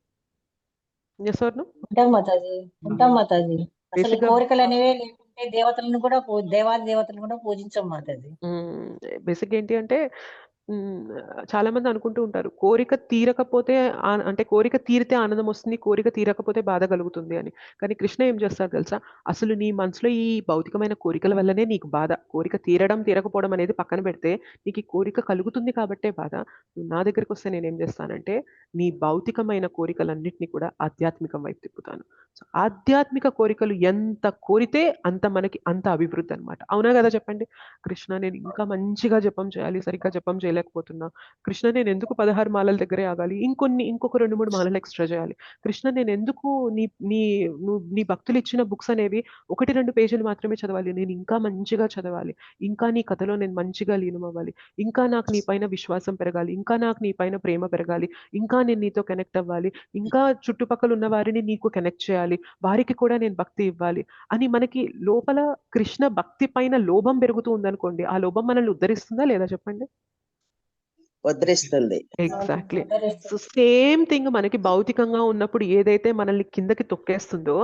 Yes or no? ఉంటాం మాతాజీ, ఉంటాం మాతాజీ. అసలు బేసిక్గా కోరికలు అనేవే లేకుంటే దేవతలను కూడా దేవాది దేవతలను కూడా పూజించాం మాతాజీ. బేసిక్ ఏంటి అంటే చాలా మంది అనుకుంటూ ఉంటారు కోరిక తీరకపోతే అంటే కోరిక తీరితే ఆనందం వస్తుంది, కోరిక తీరకపోతే బాధ కలుగుతుంది అని. కానీ కృష్ణ ఏం చేస్తారు తెలుసా? అసలు నీ మనసులో ఈ భౌతికమైన కోరికల వల్లనే నీకు బాధ. కోరిక తీరడం తీరకపోవడం అనేది పక్కన పెడితే నీకు ఈ కోరిక కలుగుతుంది కాబట్టే బాధ. నువ్వు నా దగ్గరికి వస్తే నేనేం చేస్తానంటే నీ భౌతికమైన కోరికలన్నింటినీ కూడా ఆధ్యాత్మికం వైపు తిప్పుతాను. సో ఆధ్యాత్మిక కోరికలు ఎంత కోరితే అంత మనకి అంత అభివృద్ధి అనమాట. అవునా కదా చెప్పండి? కృష్ణ, నేను ఇంకా మంచిగా జపం చేయాలి, సరిగ్గా జపం చేయలేకపోతున్నా. కృష్ణ, నేను ఎందుకు 16 మాలల దగ్గరే ఆగాలి, ఇంకొక 2-3 మాలలు ఎక్స్ట్రా చేయాలి. కృష్ణ, నేను ఎందుకు నీ నీ నీ భక్తులు ఇచ్చిన బుక్స్ అనేవి 1-2 పేజీలు మాత్రమే చదవాలి, నేను ఇంకా మంచిగా చదవాలి, ఇంకా నీ కథలో నేను మంచిగా లీనమవ్వాలి, ఇంకా నాకు నీ పైన విశ్వాసం పెరగాలి, ఇంకా నాకు నీ పైన ప్రేమ పెరగాలి, ఇంకా నేను నీతో కనెక్ట్ అవ్వాలి, ఇంకా చుట్టుపక్కల ఉన్న వారిని నీకు కనెక్ట్ చేయాలి, వారికి కూడా నేను భక్తి ఇవ్వాలి అని మనకి లోపల కృష్ణ భక్తి పైన లోభం పెరుగుతూ ఉందనుకోండి, ఆ లోభం మనల్ని ఉద్ధరిస్తుందా లేదా చెప్పండి? ఉద్ధరిస్తుంది. ఎగ్జాక్ట్లీ. సో సేమ్ థింగ్ మనకి భౌతికంగా ఉన్నప్పుడు ఏదైతే మనల్ని కిందకి తొక్కేస్తుందో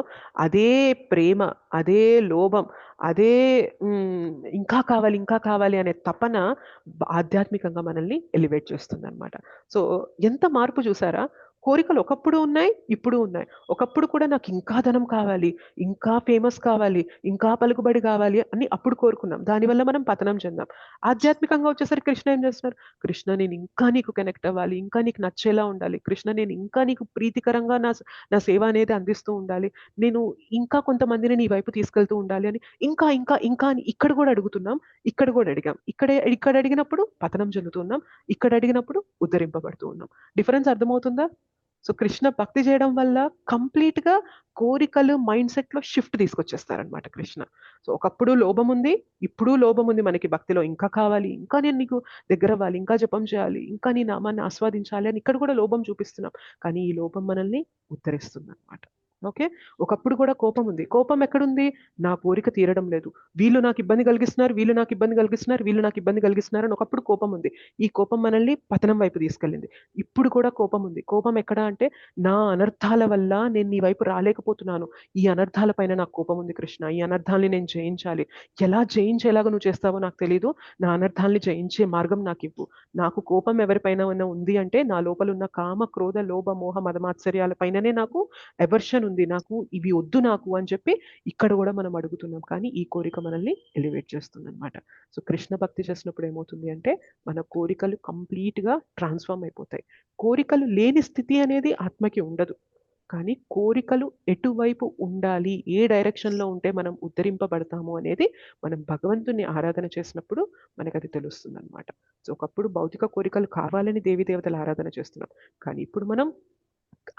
అదే ప్రేమ, అదే లోభం, అదే ఇంకా కావాలి అనే తపన ఆధ్యాత్మికంగా మనల్ని ఎలివేట్ చేస్తుంది అనమాట. సో ఎంత మార్పు చూసారా? కోరికలు ఒకప్పుడు ఉన్నాయి, ఇప్పుడు ఉన్నాయి. ఒకప్పుడు కూడా నాకు ఇంకా ధనం కావాలి, ఇంకా ఫేమస్ కావాలి, ఇంకా పలుకుబడి కావాలి అని అప్పుడు కోరుకున్నాం, దానివల్ల మనం పతనం చెందాం. ఆధ్యాత్మికంగా వచ్చేసరికి కృష్ణ ఏం చేస్తున్నారు? కృష్ణ, నేను ఇంకా నీకు కనెక్ట్ అవ్వాలి, ఇంకా నీకు నచ్చేలా ఉండాలి, కృష్ణ నేను ఇంకా నీకు ప్రీతికరంగా నా సేవ అనేది అందిస్తూ ఉండాలి, నేను ఇంకా కొంతమందిని నీ వైపు తీసుకెళ్తూ ఉండాలి అని ఇంకా ఇంకా ఇంకా అని ఇక్కడ కూడా అడుగుతున్నాం, ఇక్కడ కూడా అడిగాం. ఇక్కడ అడిగినప్పుడు పతనం చెందుతున్నాం, ఇక్కడ అడిగినప్పుడు ఉద్ధరింపబడుతూ ఉన్నాం. డిఫరెన్స్ అర్థమవుతుందా? సో కృష్ణ భక్తి చేయడం వల్ల కంప్లీట్ గా కోరికలు మైండ్ సెట్ లో షిఫ్ట్ తీసుకొచ్చేస్తారనమాట కృష్ణ. సో ఒకప్పుడు లోభం ఉంది, ఇప్పుడు లోభం ఉంది మనకి భక్తిలో, ఇంకా కావాలి, ఇంకా నేను నీకు దగ్గర అవ్వాలి, ఇంకా జపం చేయాలి, ఇంకా నీ నామాన్ని ఆస్వాదించాలి అని ఇక్కడ కూడా లోభం చూపిస్తున్నాం. కానీ ఈ లోభం మనల్ని ఉద్ధరిస్తుంది అనమాట. ఓకే. ఒకప్పుడు కూడా కోపం ఉంది. కోపం ఎక్కడుంది? నా కోరిక తీరడం లేదు, వీళ్ళు నాకు ఇబ్బంది కలిగిస్తున్నారు, వీళ్ళు నాకు ఇబ్బంది కలిగిస్తున్నారు అని ఒకప్పుడు కోపం ఉంది. ఈ కోపం మనల్ని పతనం వైపు తీసుకెళ్ళింది. ఇప్పుడు కూడా కోపం ఉంది. కోపం ఎక్కడ అంటే నా అనర్థాల వల్ల నేను నీ వైపు రాలేకపోతున్నాను, ఈ అనర్థాల పైన నాకు కోపం ఉంది కృష్ణ, ఈ అనర్థాలని నేను జయించాలి. ఎలా జయించేలాగా నువ్వు చేస్తావో నాకు తెలీదు, నా అనర్థాలని జయించే మార్గం నాకు ఇవ్వు. నాకు కోపం ఎవరిపైన ఉంది అంటే నా లోపల ఉన్న కామ, క్రోధ, లోభ, మోహ, మదమాత్సర్యాల పైననే నాకు ఎవర్షన్ ఉంది, నాకు ఇవి వద్దు నాకు అని చెప్పి ఇక్కడ కూడా మనం అడుగుతున్నాం. కానీ ఈ కోరిక మనల్ని ఎలివేట్ చేస్తుంది అనమాట. సో కృష్ణ భక్తి చేసినప్పుడు ఏమవుతుంది అంటే మన కోరికలు కంప్లీట్ గా ట్రాన్స్ఫార్మ్ అయిపోతాయి. కోరికలు లేని స్థితి అనేది ఆత్మకి ఉండదు, కానీ కోరికలు ఎటువైపు ఉండాలి, ఏ డైరెక్షన్ లో ఉంటే మనం ఉద్ధరింపబడతాము అనేది మనం భగవంతుని ఆరాధన చేసినప్పుడు మనకు అది తెలుస్తుంది అనమాట. సో ఒకప్పుడు భౌతిక కోరికలు కావాలని దేవి దేవతల ఆరాధన చేస్తున్నాం, కానీ ఇప్పుడు మనం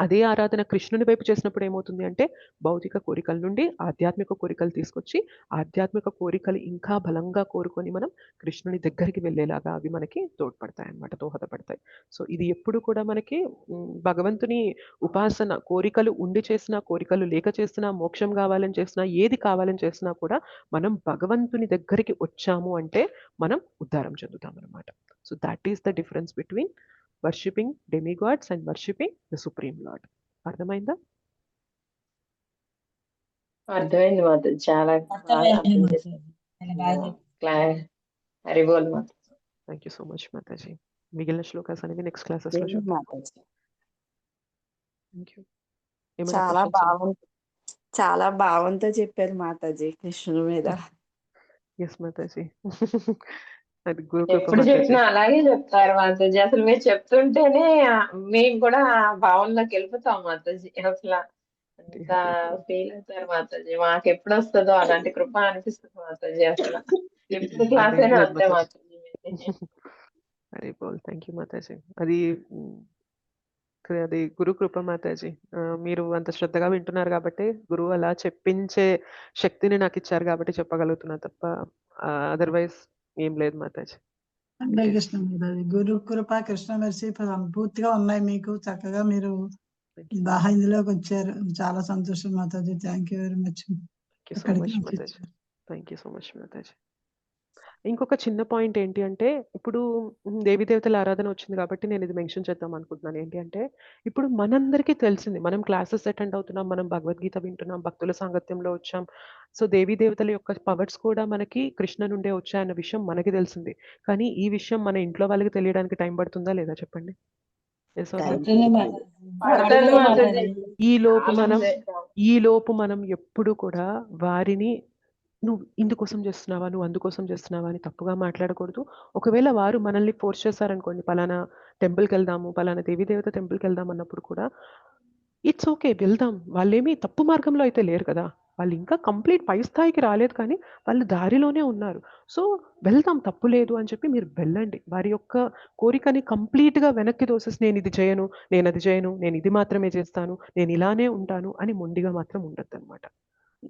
అదే ఆరాధన కృష్ణుని వైపు చేసినప్పుడు ఏమవుతుంది అంటే భౌతిక కోరికల నుండి ఆధ్యాత్మిక కోరికలు తీసుకొచ్చి ఆధ్యాత్మిక కోరికలు ఇంకా బలంగా కోరుకొని మనం కృష్ణుని దగ్గరికి వెళ్ళేలాగా అవి మనకి తోడ్పడతాయి అన్నమాట, దోహదపడతాయి. సో ఇది ఎప్పుడు కూడా మనకి భగవంతుని ఉపాసన, కోరికలు ఉండి చేసినా, కోరికలు లేక చేసినా, మోక్షం కావాలని చేసినా, ఏది కావాలని చేసినా కూడా మనం భగవంతుని దగ్గరికి వచ్చాము అంటే మనం ఉద్ధారం చెందుతాం అనమాట. So that is the difference between worshipping demigods and worshipping the supreme lord. అర్థమైందా? అర్థమైంది మాతాజీ, చాలా బాగా అర్థం చేశారు. Haribol Mataji. Thank you so much Mataji. మిగిలిన శ్లోకాస్ అనేవి నెక్స్ట్ క్లాసెస్లో జై చూద్దాం. మాతాజీ. Thank you. ఏమైనా చాలా క్వశ్చన్స్? చాలా భావంతో చెప్పారు మాతాజీ కృష్ణుడి మీద. ఎస్ మాతాజీ. అది గురు కృప ఎప్పుడు మాతాజీ. చెప్పినా అలాగే చెప్తారు మాతాజీ. అసలు మీరు చెప్తుంటేనే మేము కూడా ఆ భావనలోకి వెళ్ళిపోతాం మాతాజీ. అసలు అంత ఫీల్ అవుతారు మాతాజీ. మాకు ఎప్పుడు వస్తుందో అలాంటి కృప అనిపిస్తుంది మాతాజీ. అసలు ఎప్పుడు క్లాస్ అదేం అయినా లేదు అంతే మాతాజీ. మాతాజీ. అరే బోల్ థ్యాంక్ యూ మాతాజీ. అది అది గురు కృప మాతాజీ. మీరు అంత శ్రద్ధగా వింటున్నారు కాబట్టి, గురువు అలా చెప్పించే శక్తిని నాకు ఇచ్చారు కాబట్టి చెప్పగలుగుతున్నా తప్ప అదర్వైజ్ ఏం లేదు మాతాజీ. హరే కృష్ణ మాతాజీ. గురు కృప కృష్ణ మెర్సీ పూర్తిగా ఉన్నాయి మీకు. చక్కగా మీరు ఇందులోకి వచ్చారు. చాలా సంతోషం Mataji. Thank you very much. Thank you so much Mataji. Thank you so much Mataji. ఇంకొక చిన్న పాయింట్ ఏంటి అంటే, ఇప్పుడు దేవీ దేవతల ఆరాధన వచ్చింది కాబట్టి నేను ఇది మెన్షన్ చేద్దాం అనుకుంటున్నాను. ఏంటి అంటే, ఇప్పుడు మనందరికీ తెలిసింది, మనం క్లాసెస్ అటెండ్ అవుతున్నాం, మనం భగవద్గీత వింటున్నాం, భక్తుల సాంగత్యంలో వచ్చాం. సో దేవీ దేవతల యొక్క పవర్స్ కూడా మనకి కృష్ణ నుండే వచ్చాయన్న విషయం మనకి తెలిసింది. కానీ ఈ విషయం మన ఇంట్లో వాళ్ళకి తెలియడానికి టైం పడుతుందా లేదా చెప్పండి? Yes or no? పడుతుంది మాతాజీ. ఈ లోపు మనం ఎప్పుడు కూడా వారిని నువ్వు ఇందుకోసం చేస్తున్నావా, నువ్వు అందుకోసం చేస్తున్నావా అని తప్పుగా మాట్లాడకూడదు. ఒకవేళ వారు మనల్ని ఫోర్స్ చేశారనుకోండి, పలానా టెంపుల్కి వెళ్దాము, పలానా దేవీ దేవత టెంపుల్కి వెళ్దాం అన్నప్పుడు కూడా ఇట్స్ ఓకే, వెళ్దాం. వాళ్ళేమీ తప్పు మార్గంలో అయితే లేరు కదా, వాళ్ళు ఇంకా కంప్లీట్ పై స్థాయికి రాలేదు, కానీ వాళ్ళు దారిలోనే ఉన్నారు. సో వెళ్దాం, తప్పు లేదు అని చెప్పి మీరు వెళ్ళండి. వారి యొక్క కోరికని కంప్లీట్గా వెనక్కి తోసేసి నేను ఇది చేయను, నేను అది చేయను, నేను ఇది మాత్రమే చేస్తాను, నేను ఇలానే ఉంటాను అని మొండిగా మాత్రం ఉండద్దు అనమాట.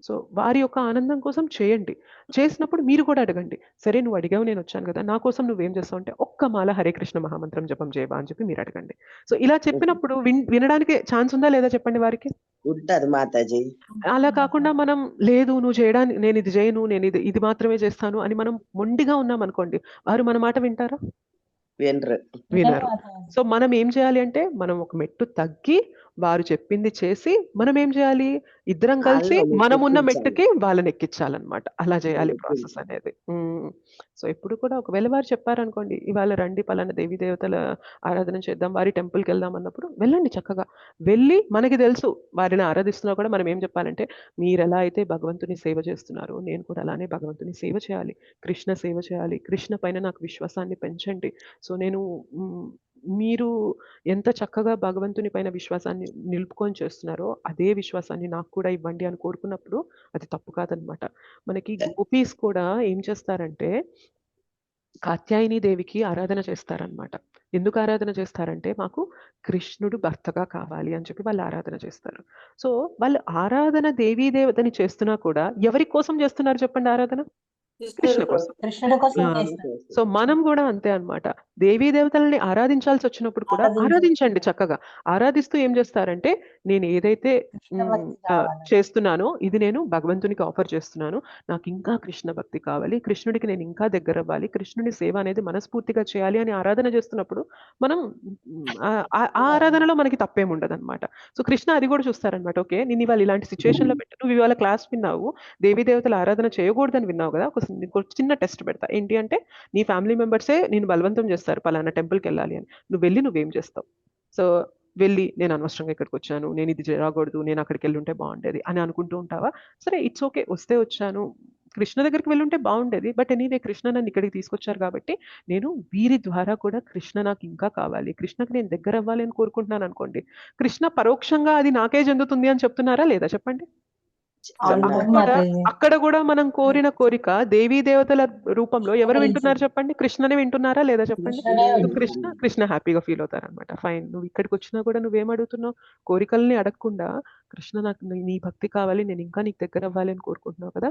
సో వారి యొక్క ఆనందం కోసం చేయండి. చేసినప్పుడు మీరు కూడా అడగండి, సరే నువ్వు అడిగావు, నేను వచ్చాను కదా, నా కోసం నువ్వేం చేస్తావు అంటే ఒక్క మాల హరే కృష్ణ మహామంత్రం జపం చేయవా అని చెప్పి మీరు అడగండి. సో ఇలా చెప్పినప్పుడు వినడానికి ఛాన్స్ ఉందా లేదా చెప్పండి వారికి? ఉంటది మాతాజీ. అలా కాకుండా మనం లేదు నువ్వు చేయడానికి, నేను ఇది చేయను, నేను ఇది మాత్రమే చేస్తాను అని మనం మొండిగా ఉన్నాం అనుకోండి, వారు మన మాట వింటారా? వినరు. సో మనం ఏం చేయాలి అంటే, మనం ఒక మెట్టు తగ్గి వారు చెప్పింది చేసి మనం ఏం చేయాలి, ఇద్దరం కలిసి మనమున్న మెట్టుకి వాళ్ళని ఎక్కించాలన్నమాట. అలా చేయాలి ప్రాసెస్ అనేది. సో ఎప్పుడు కూడా ఒకవేళ వారు చెప్పారనుకోండి, ఇవాళ రండి పలానా దేవీ దేవతల ఆరాధన చేద్దాం, వారి టెంపుల్కి వెళ్దాం అన్నప్పుడు వెళ్ళండి. చక్కగా వెళ్ళి, మనకి తెలుసు వారిని ఆరాధిస్తున్నా కూడా మనం ఏం చెప్పాలంటే, మీరు ఎలా అయితే భగవంతుని సేవ చేస్తున్నారు, నేను కూడా అలానే భగవంతుని సేవ చేయాలి, కృష్ణ సేవ చేయాలి, కృష్ణ పైన నాకు విశ్వాసాన్ని పెంచండి. సో నేను మీరు ఎంత చక్కగా భగవంతుని పైన విశ్వాసాన్ని నిలుపుకొని చేస్తున్నారో అదే విశ్వాసాన్ని నాకు కూడా ఇవ్వండి అని కోరుకున్నప్పుడు అది తప్పు కాదనమాట. మనకి గోపీస్ కూడా ఏం చేస్తారంటే, కాత్యాయని దేవికి ఆరాధన చేస్తారనమాట. ఎందుకు ఆరాధన చేస్తారంటే, మాకు కృష్ణుడు భర్తగా కావాలి అని చెప్పి వాళ్ళు ఆరాధన చేస్తారు. సో వాళ్ళు ఆరాధన దేవీ దేవతని చేస్తున్నా కూడా ఎవరి కోసం చేస్తున్నారు చెప్పండి ఆరాధన? కృష్ణ కోసం. కృష్ణుడి కోసం చేస్తారు. సో మనం కూడా అంతే అన్నమాట. దేవీ దేవతల్ని ఆరాధించాల్సి వచ్చినప్పుడు కూడా ఆరాధించండి చక్కగా. ఆరాధిస్తూ ఏం చేస్తారంటే, నేను ఏదైతే చేస్తున్నానో ఇది నేను భగవంతునికి ఆఫర్ చేస్తున్నాను, నాకు ఇంకా కృష్ణ భక్తి కావాలి, కృష్ణుడికి నేను ఇంకా దగ్గర అవ్వాలి, కృష్ణుడి సేవ అనేది మనస్ఫూర్తిగా చేయాలి అని ఆరాధన చేస్తున్నప్పుడు మనం ఆ ఆరాధనలో మనకి తప్పేం ఉండదు అనమాట. సో కృష్ణ అది కూడా చూస్తారనమాట. ఓకే, నేను ఇవాళ ఇలాంటి సిచ్యువేషన్ లో పెట్టు, నువ్వు ఇవాళ క్లాస్ విన్నావు, దేవీ దేవతల ఆరాధన చేయకూడదని విన్నావు కదా, ఒక చిన్న టెస్ట్ పెడతా. ఏంటి అంటే, నీ ఫ్యామిలీ మెంబర్సే నేను బలవంతం చేస్తారు పలానా టెంపుల్కి వెళ్ళాలి అని, నువ్వు వెళ్ళి నువ్వేం చేస్తావు? సో వెళ్ళి నేను అనవసరంగా ఇక్కడికి వచ్చాను, నేను ఇది చేయకూడదు, నేను అక్కడికి వెళ్ళి ఉంటే బాగుండేది అని అనుకుంటూ ఉంటావా? సరే ఇట్స్ ఓకే, వస్తే వచ్చాను, కృష్ణ దగ్గరికి వెళ్ళుంటే బాగుండేది, బట్ ఎనీవే కృష్ణ నన్ను ఇక్కడికి తీసుకొచ్చారు కాబట్టి నేను వీరి ద్వారా కూడా కృష్ణ నాకు ఇంకా కావాలి, కృష్ణకి నేను దగ్గర అవ్వాలి అని కోరుకుంటున్నాను అనుకోండి, కృష్ణ పరోక్షంగా అది నాకే చెందుతుంది అని చెప్తున్నారా లేదా చెప్పండి? అక్కడ కూడా మనం కోరిన కోరిక దేవీ దేవతల రూపంలో ఎవరు వింటున్నారు చెప్పండి? కృష్ణనే వింటున్నారా లేదా చెప్పండి? కృష్ణ హ్యాపీగా ఫీల్ అవుతారు అనమాట. ఫైన్, నువ్వు ఇక్కడికి వచ్చినా కూడా నువ్వేం అడుగుతున్నావు? కోరికల్ని అడగకుండా కృష్ణ నాకు నీ భక్తి కావాలి, నేను ఇంకా నీకు దగ్గర అవ్వాలి అని కోరుకుంటున్నావు కదా,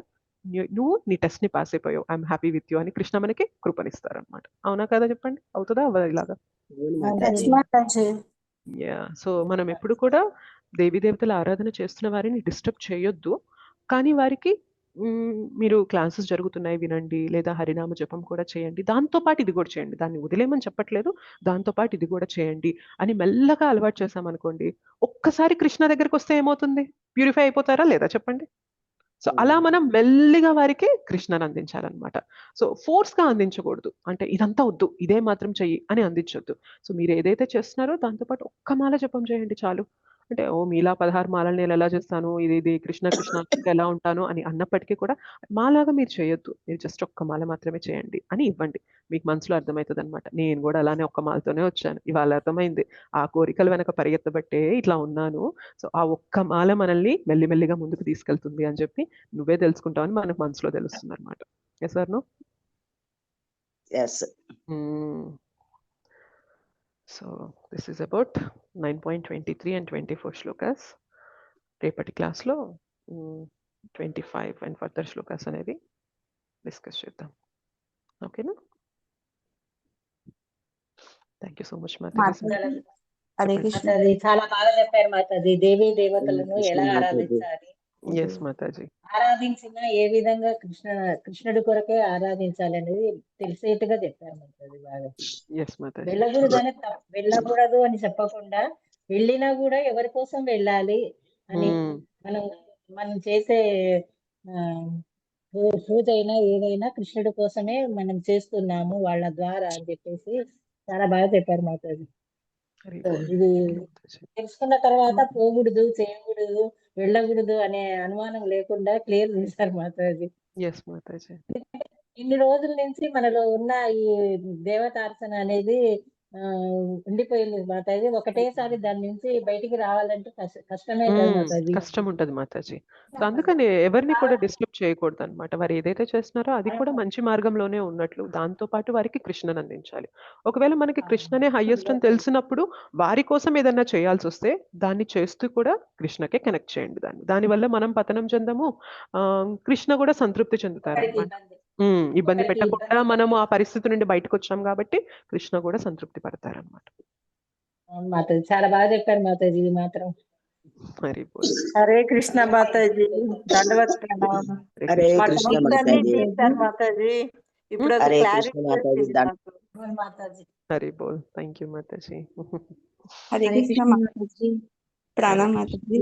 నువ్వు నీ టెస్ట్ ని పాస్ అయిపోయావు, ఐఎమ్ హ్యాపీ విత్ యూ అని కృష్ణ మనకి కృపనిస్తారు అనమాట. అవునా కదా చెప్పండి? అవుతుందా అవ్వదా ఇలాగా? సో మనం ఎప్పుడు కూడా దేవీ దేవతల ఆరాధన చేస్తున్న వారిని డిస్టర్బ్ చేయొద్దు. కానీ వారికి మీరు క్లాసెస్ జరుగుతున్నాయి వినండి, లేదా హరినామ జపం కూడా చేయండి, దాంతోపాటు ఇది కూడా చేయండి, దాన్ని వదిలేమని చెప్పట్లేదు, దాంతోపాటు ఇది కూడా చేయండి అని మెల్లగా అలవాటు చేసామనుకోండి, ఒక్కసారి కృష్ణ దగ్గరకు వస్తే ఏమవుతుంది? ప్యూరిఫై అయిపోతారా లేదా చెప్పండి? సో అలా మనం మెల్లిగా వారికి కృష్ణను అందించాలన్నమాట. సో ఫోర్స్‌గా అందించకూడదు. అంటే ఇదంతా వద్దు, ఇదే మాత్రం చెయ్యి అని అందించొద్దు. సో మీరు ఏదైతే చేస్తున్నారో దాంతో పాటు ఒక్క మాల జపం చేయండి చాలు. అంటే ఓ మీలా 16 మాలలు నేను ఎలా చేస్తాను, ఇది కృష్ణ కృష్ణ అనుకుంటూ ఎలా ఉంటాను అని అన్నప్పటికీ కూడా మాలాగా మీరు చేయొద్దు. మీరు జస్ట్ ఒక్క మాల మాత్రమే చేయండి అని ఇవ్వండి. మీకు మనసులో అర్థమవుతదనమాట. నేను కూడా అలానే ఒక్క మాలతోనే వచ్చాను. ఇవాళ అర్థమైంది. ఆ కోరికల వెనక పరిగెత్తబట్టే ఇట్లా ఉన్నాను. సో ఆ ఒక్క మాల మనల్ని మెల్లిమెల్లిగా ముందుకు తీసుకెళ్తుంది అని చెప్పి నువ్వే తెలుసుకుంటావని మనకు మనసులో తెలుస్తుందనమాట. Yes or no? Yes. So this is about 9.23 and 24 శ్లోకాస్. రేపటి క్లాస్లో 25 అండ్ ఫర్దర్ శ్లోకాస్ అనేవి డిస్కస్ చేద్దాం. ఓకేనా? థ్యాంక్ యూ సో మచ్ మాతాజీ. హరే కృష్ణ. మాతాజీ చాలా బాగా చెప్పారు మాతాజీ. దేవీ దేవతలను కృష్ణ ఎలా మాతాజీ. ఆరాధించాలి, ఎస్ మాతాజీ. ఆరాధించినా ఏ విధంగా కృష్ణుడి కొరకే ఆరాధించాలి అనేది తెలిసేట్టుగా చెప్పారు మాతాజీ బాగా. ఎస్ మాతాజీ. వెళ్ళకూడదు అని చెప్పకుండా వెళ్ళినా కూడా ఎవరి కోసం వెళ్ళాలి అని మనం చేసే పూజ అయినా ఏదైనా కృష్ణుడి కోసమే మనం చేస్తున్నాము వాళ్ళ ద్వారా అని చెప్పేసి చాలా బాగా చెప్పారు మాతాజీ. ఇది తెలుసుకున్న తర్వాత పోకూడదు, చేయకూడదు, వెళ్ళకూడదు అనే అనుమానం లేకుండా క్లియర్ చేశారు మాతాజీ. ఎస్ మాతాజీ. ఇన్ని రోజుల నుంచి మనలో ఉన్న ఈ దేవతార్చన అనేది ఉండిపోయింది మాతాజీ. ఒకటేసారి దాని నుంచి బయటికి రావాలంటే కష్టమే కదా మాతాజీ. కష్టం ఉంటది మాతాజీ. సో అందుకని ఎవరిని కూడా డిస్టర్బ్ చేయకూడదు అనమాట. వారు ఏదైతే చేస్తున్నారో అది కూడా మంచి మార్గంలోనే ఉన్నట్లు దాంతో పాటు వారికి కృష్ణను అందించాలి. ఒకవేళ మనకి కృష్ణనే హైయెస్ట్ అని తెలిసినప్పుడు వారి కోసం ఏదన్నా చేయాల్సి వస్తే దాన్ని చేస్తూ కూడా కృష్ణకే కనెక్ట్ చేయండి. దానివల్ల మనం పతనం చెందము, కృష్ణ కూడా సంతృప్తి చెందుతారు అనమాట. ఇబ్బంది పెట్టకుండా మనము ఆ పరిస్థితి నుండి బయటకు వచ్చాం కాబట్టి కృష్ణ కూడా సంతృప్తి పడతారనమాట. మాతాజీ చాలా బాగా చెప్పారు మాతాజీ. ఇది మాత్రం హరి బోల్. హరే కృష్ణ మాతాజీ. దండవత్ ప్రణామం. హరే కృష్ణ మాతాజీ. మాతాజీ ఇప్పుడు ఒక హరే క్లారిటీ కృష్ణ మాతాజీ. వచ్చింది నాకు. మాతాజీ. హరి బోల్. Thank you Mataji. హరే కృష్ణ మాతాజీ. ప్రాణం మాతాజీ.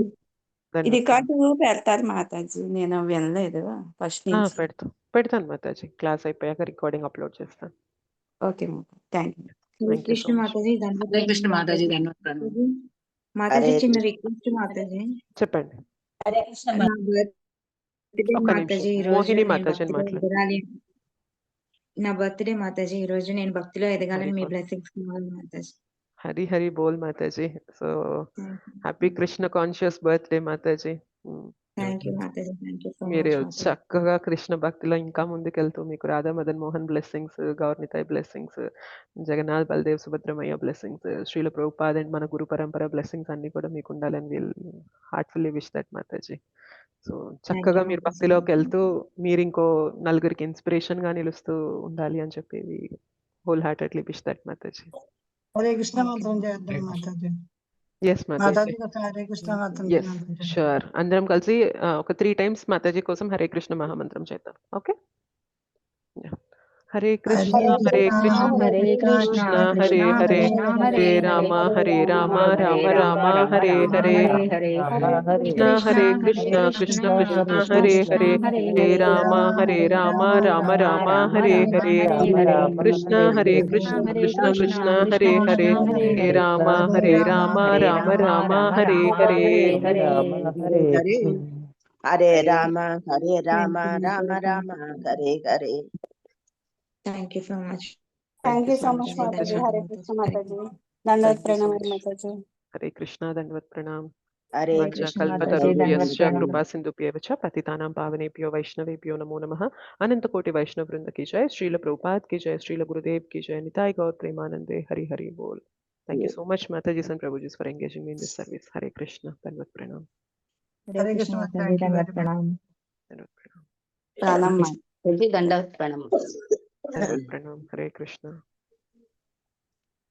ఇది కార్డు పెడతారు మాతాజీ, నేను వినలేదు ఫస్ట్ నుంచి. పెడతాను మాతాజీ. క్లాస్ అయిపోయాక రికార్డింగ్ అప్లోడ్ చేస్తాను. Okay Mataji, thank you. Hare Krishna Mataji. Hare Krishna Mataji. ధన్యవాదాలు ప్రణామం. మాతాజీ చిన్న రిక్వెస్ట్ మాతాజీ. చెప్పండి. హరే కృష్ణ నా బర్త్డే మాతాజీ ఈ రోజు మోహిని నేను మాతాజీ భక్తిలో మాట్లాడు. ఎదగాలి. నా బర్త్డే మాతాజీ ఈ రోజు నేను భక్తిలో ఎదగాలని మీ బ్లెస్సింగ్స్ కావాలి మాతాజీ. హరి హరి బోల్ Mataji. So happy Krishna conscious birthday Mataji. Thank you Mataji. Thank you so మీరు మచ్. చక్కగా కృష్ణ భక్తిలో ఇంకా ముందుకెళ్తూ మీకు రాధా మదన్ మోహన్ బ్లెస్సింగ్స్, గౌర్నితాయ్ బ్లెస్సింగ్స్, జగన్నాథ్ బల్దేవ్ సుభద్రమయ్య బ్లెస్సింగ్స్, శ్రీల ప్రభుపాద్ అండ్ మన గురు పరంపర బ్లెస్సింగ్స్ అన్ని కూడా మీకు ఉండాలని we'll heartfully wish that Mataji. So చక్కగా మీరు భక్తిలోకి వెళ్తూ మీరు ఇంకో నలుగురికి ఇన్స్పిరేషన్ గా నిలుస్తూ ఉండాలి అని చెప్పి whole heartedly wish that Mataji. Hare Krishna మంత్రం చేద్దాం మాతాజీ. ఎస్ మాతాజీ. హరే కృష్ణ మంత్రం ఎస్ షూర్. అందరం కలిసి ఒక 3 times మాతాజీ కోసం హరే కృష్ణ మహామంత్రం చేద్దాం. Okay. Hare Krishna Hare Krishna Krishna Hare Hare Hare Rama Hare Rama Rama Rama Hare Hare Krishna Hare Krishna Krishna Krishna Hare Hare Hare Rama Rama Rama Hare Hare Krishna Hare Krishna Krishna Krishna Hare Hare Hare Rama Rama Rama Hare Hare Hare Rama Rama Rama Hare Hare. Thank you so much. Thank you so much మాతాజీ. హరే కృష్ణ మాతాజీ. దండవత్ ప్రణామం మాతాజీ. హరే కృష్ణ దండవత్ ప్రణామ్. హరే కృష్ణ మాతాజీ. కల్పతరుభ్యశ్చ కృపా సింధుభ్యవ చ పతితానాం పావనేభ్యో వైష్ణవేభ్యో నమో నమః. అనంత కోటి వైష్ణవ వృంద की जय. श्रील प्रभुपाद की जय. श्रील गुरुदेव की जय. निताय गौर प्रेमानंदे. हरि हरि बोल. Thank you so much Mataji and Prabhuji for engaging me in this service. Hare Krishna. Dandavat pranam. Hare Krishna Mataji. ధన్యవాదాలు ప్రణామం. Dandavat pranam. ప్రాణం మాతాజీ. దండవత్ ప్రణామం. Dandavat pranam. Hare Krishna.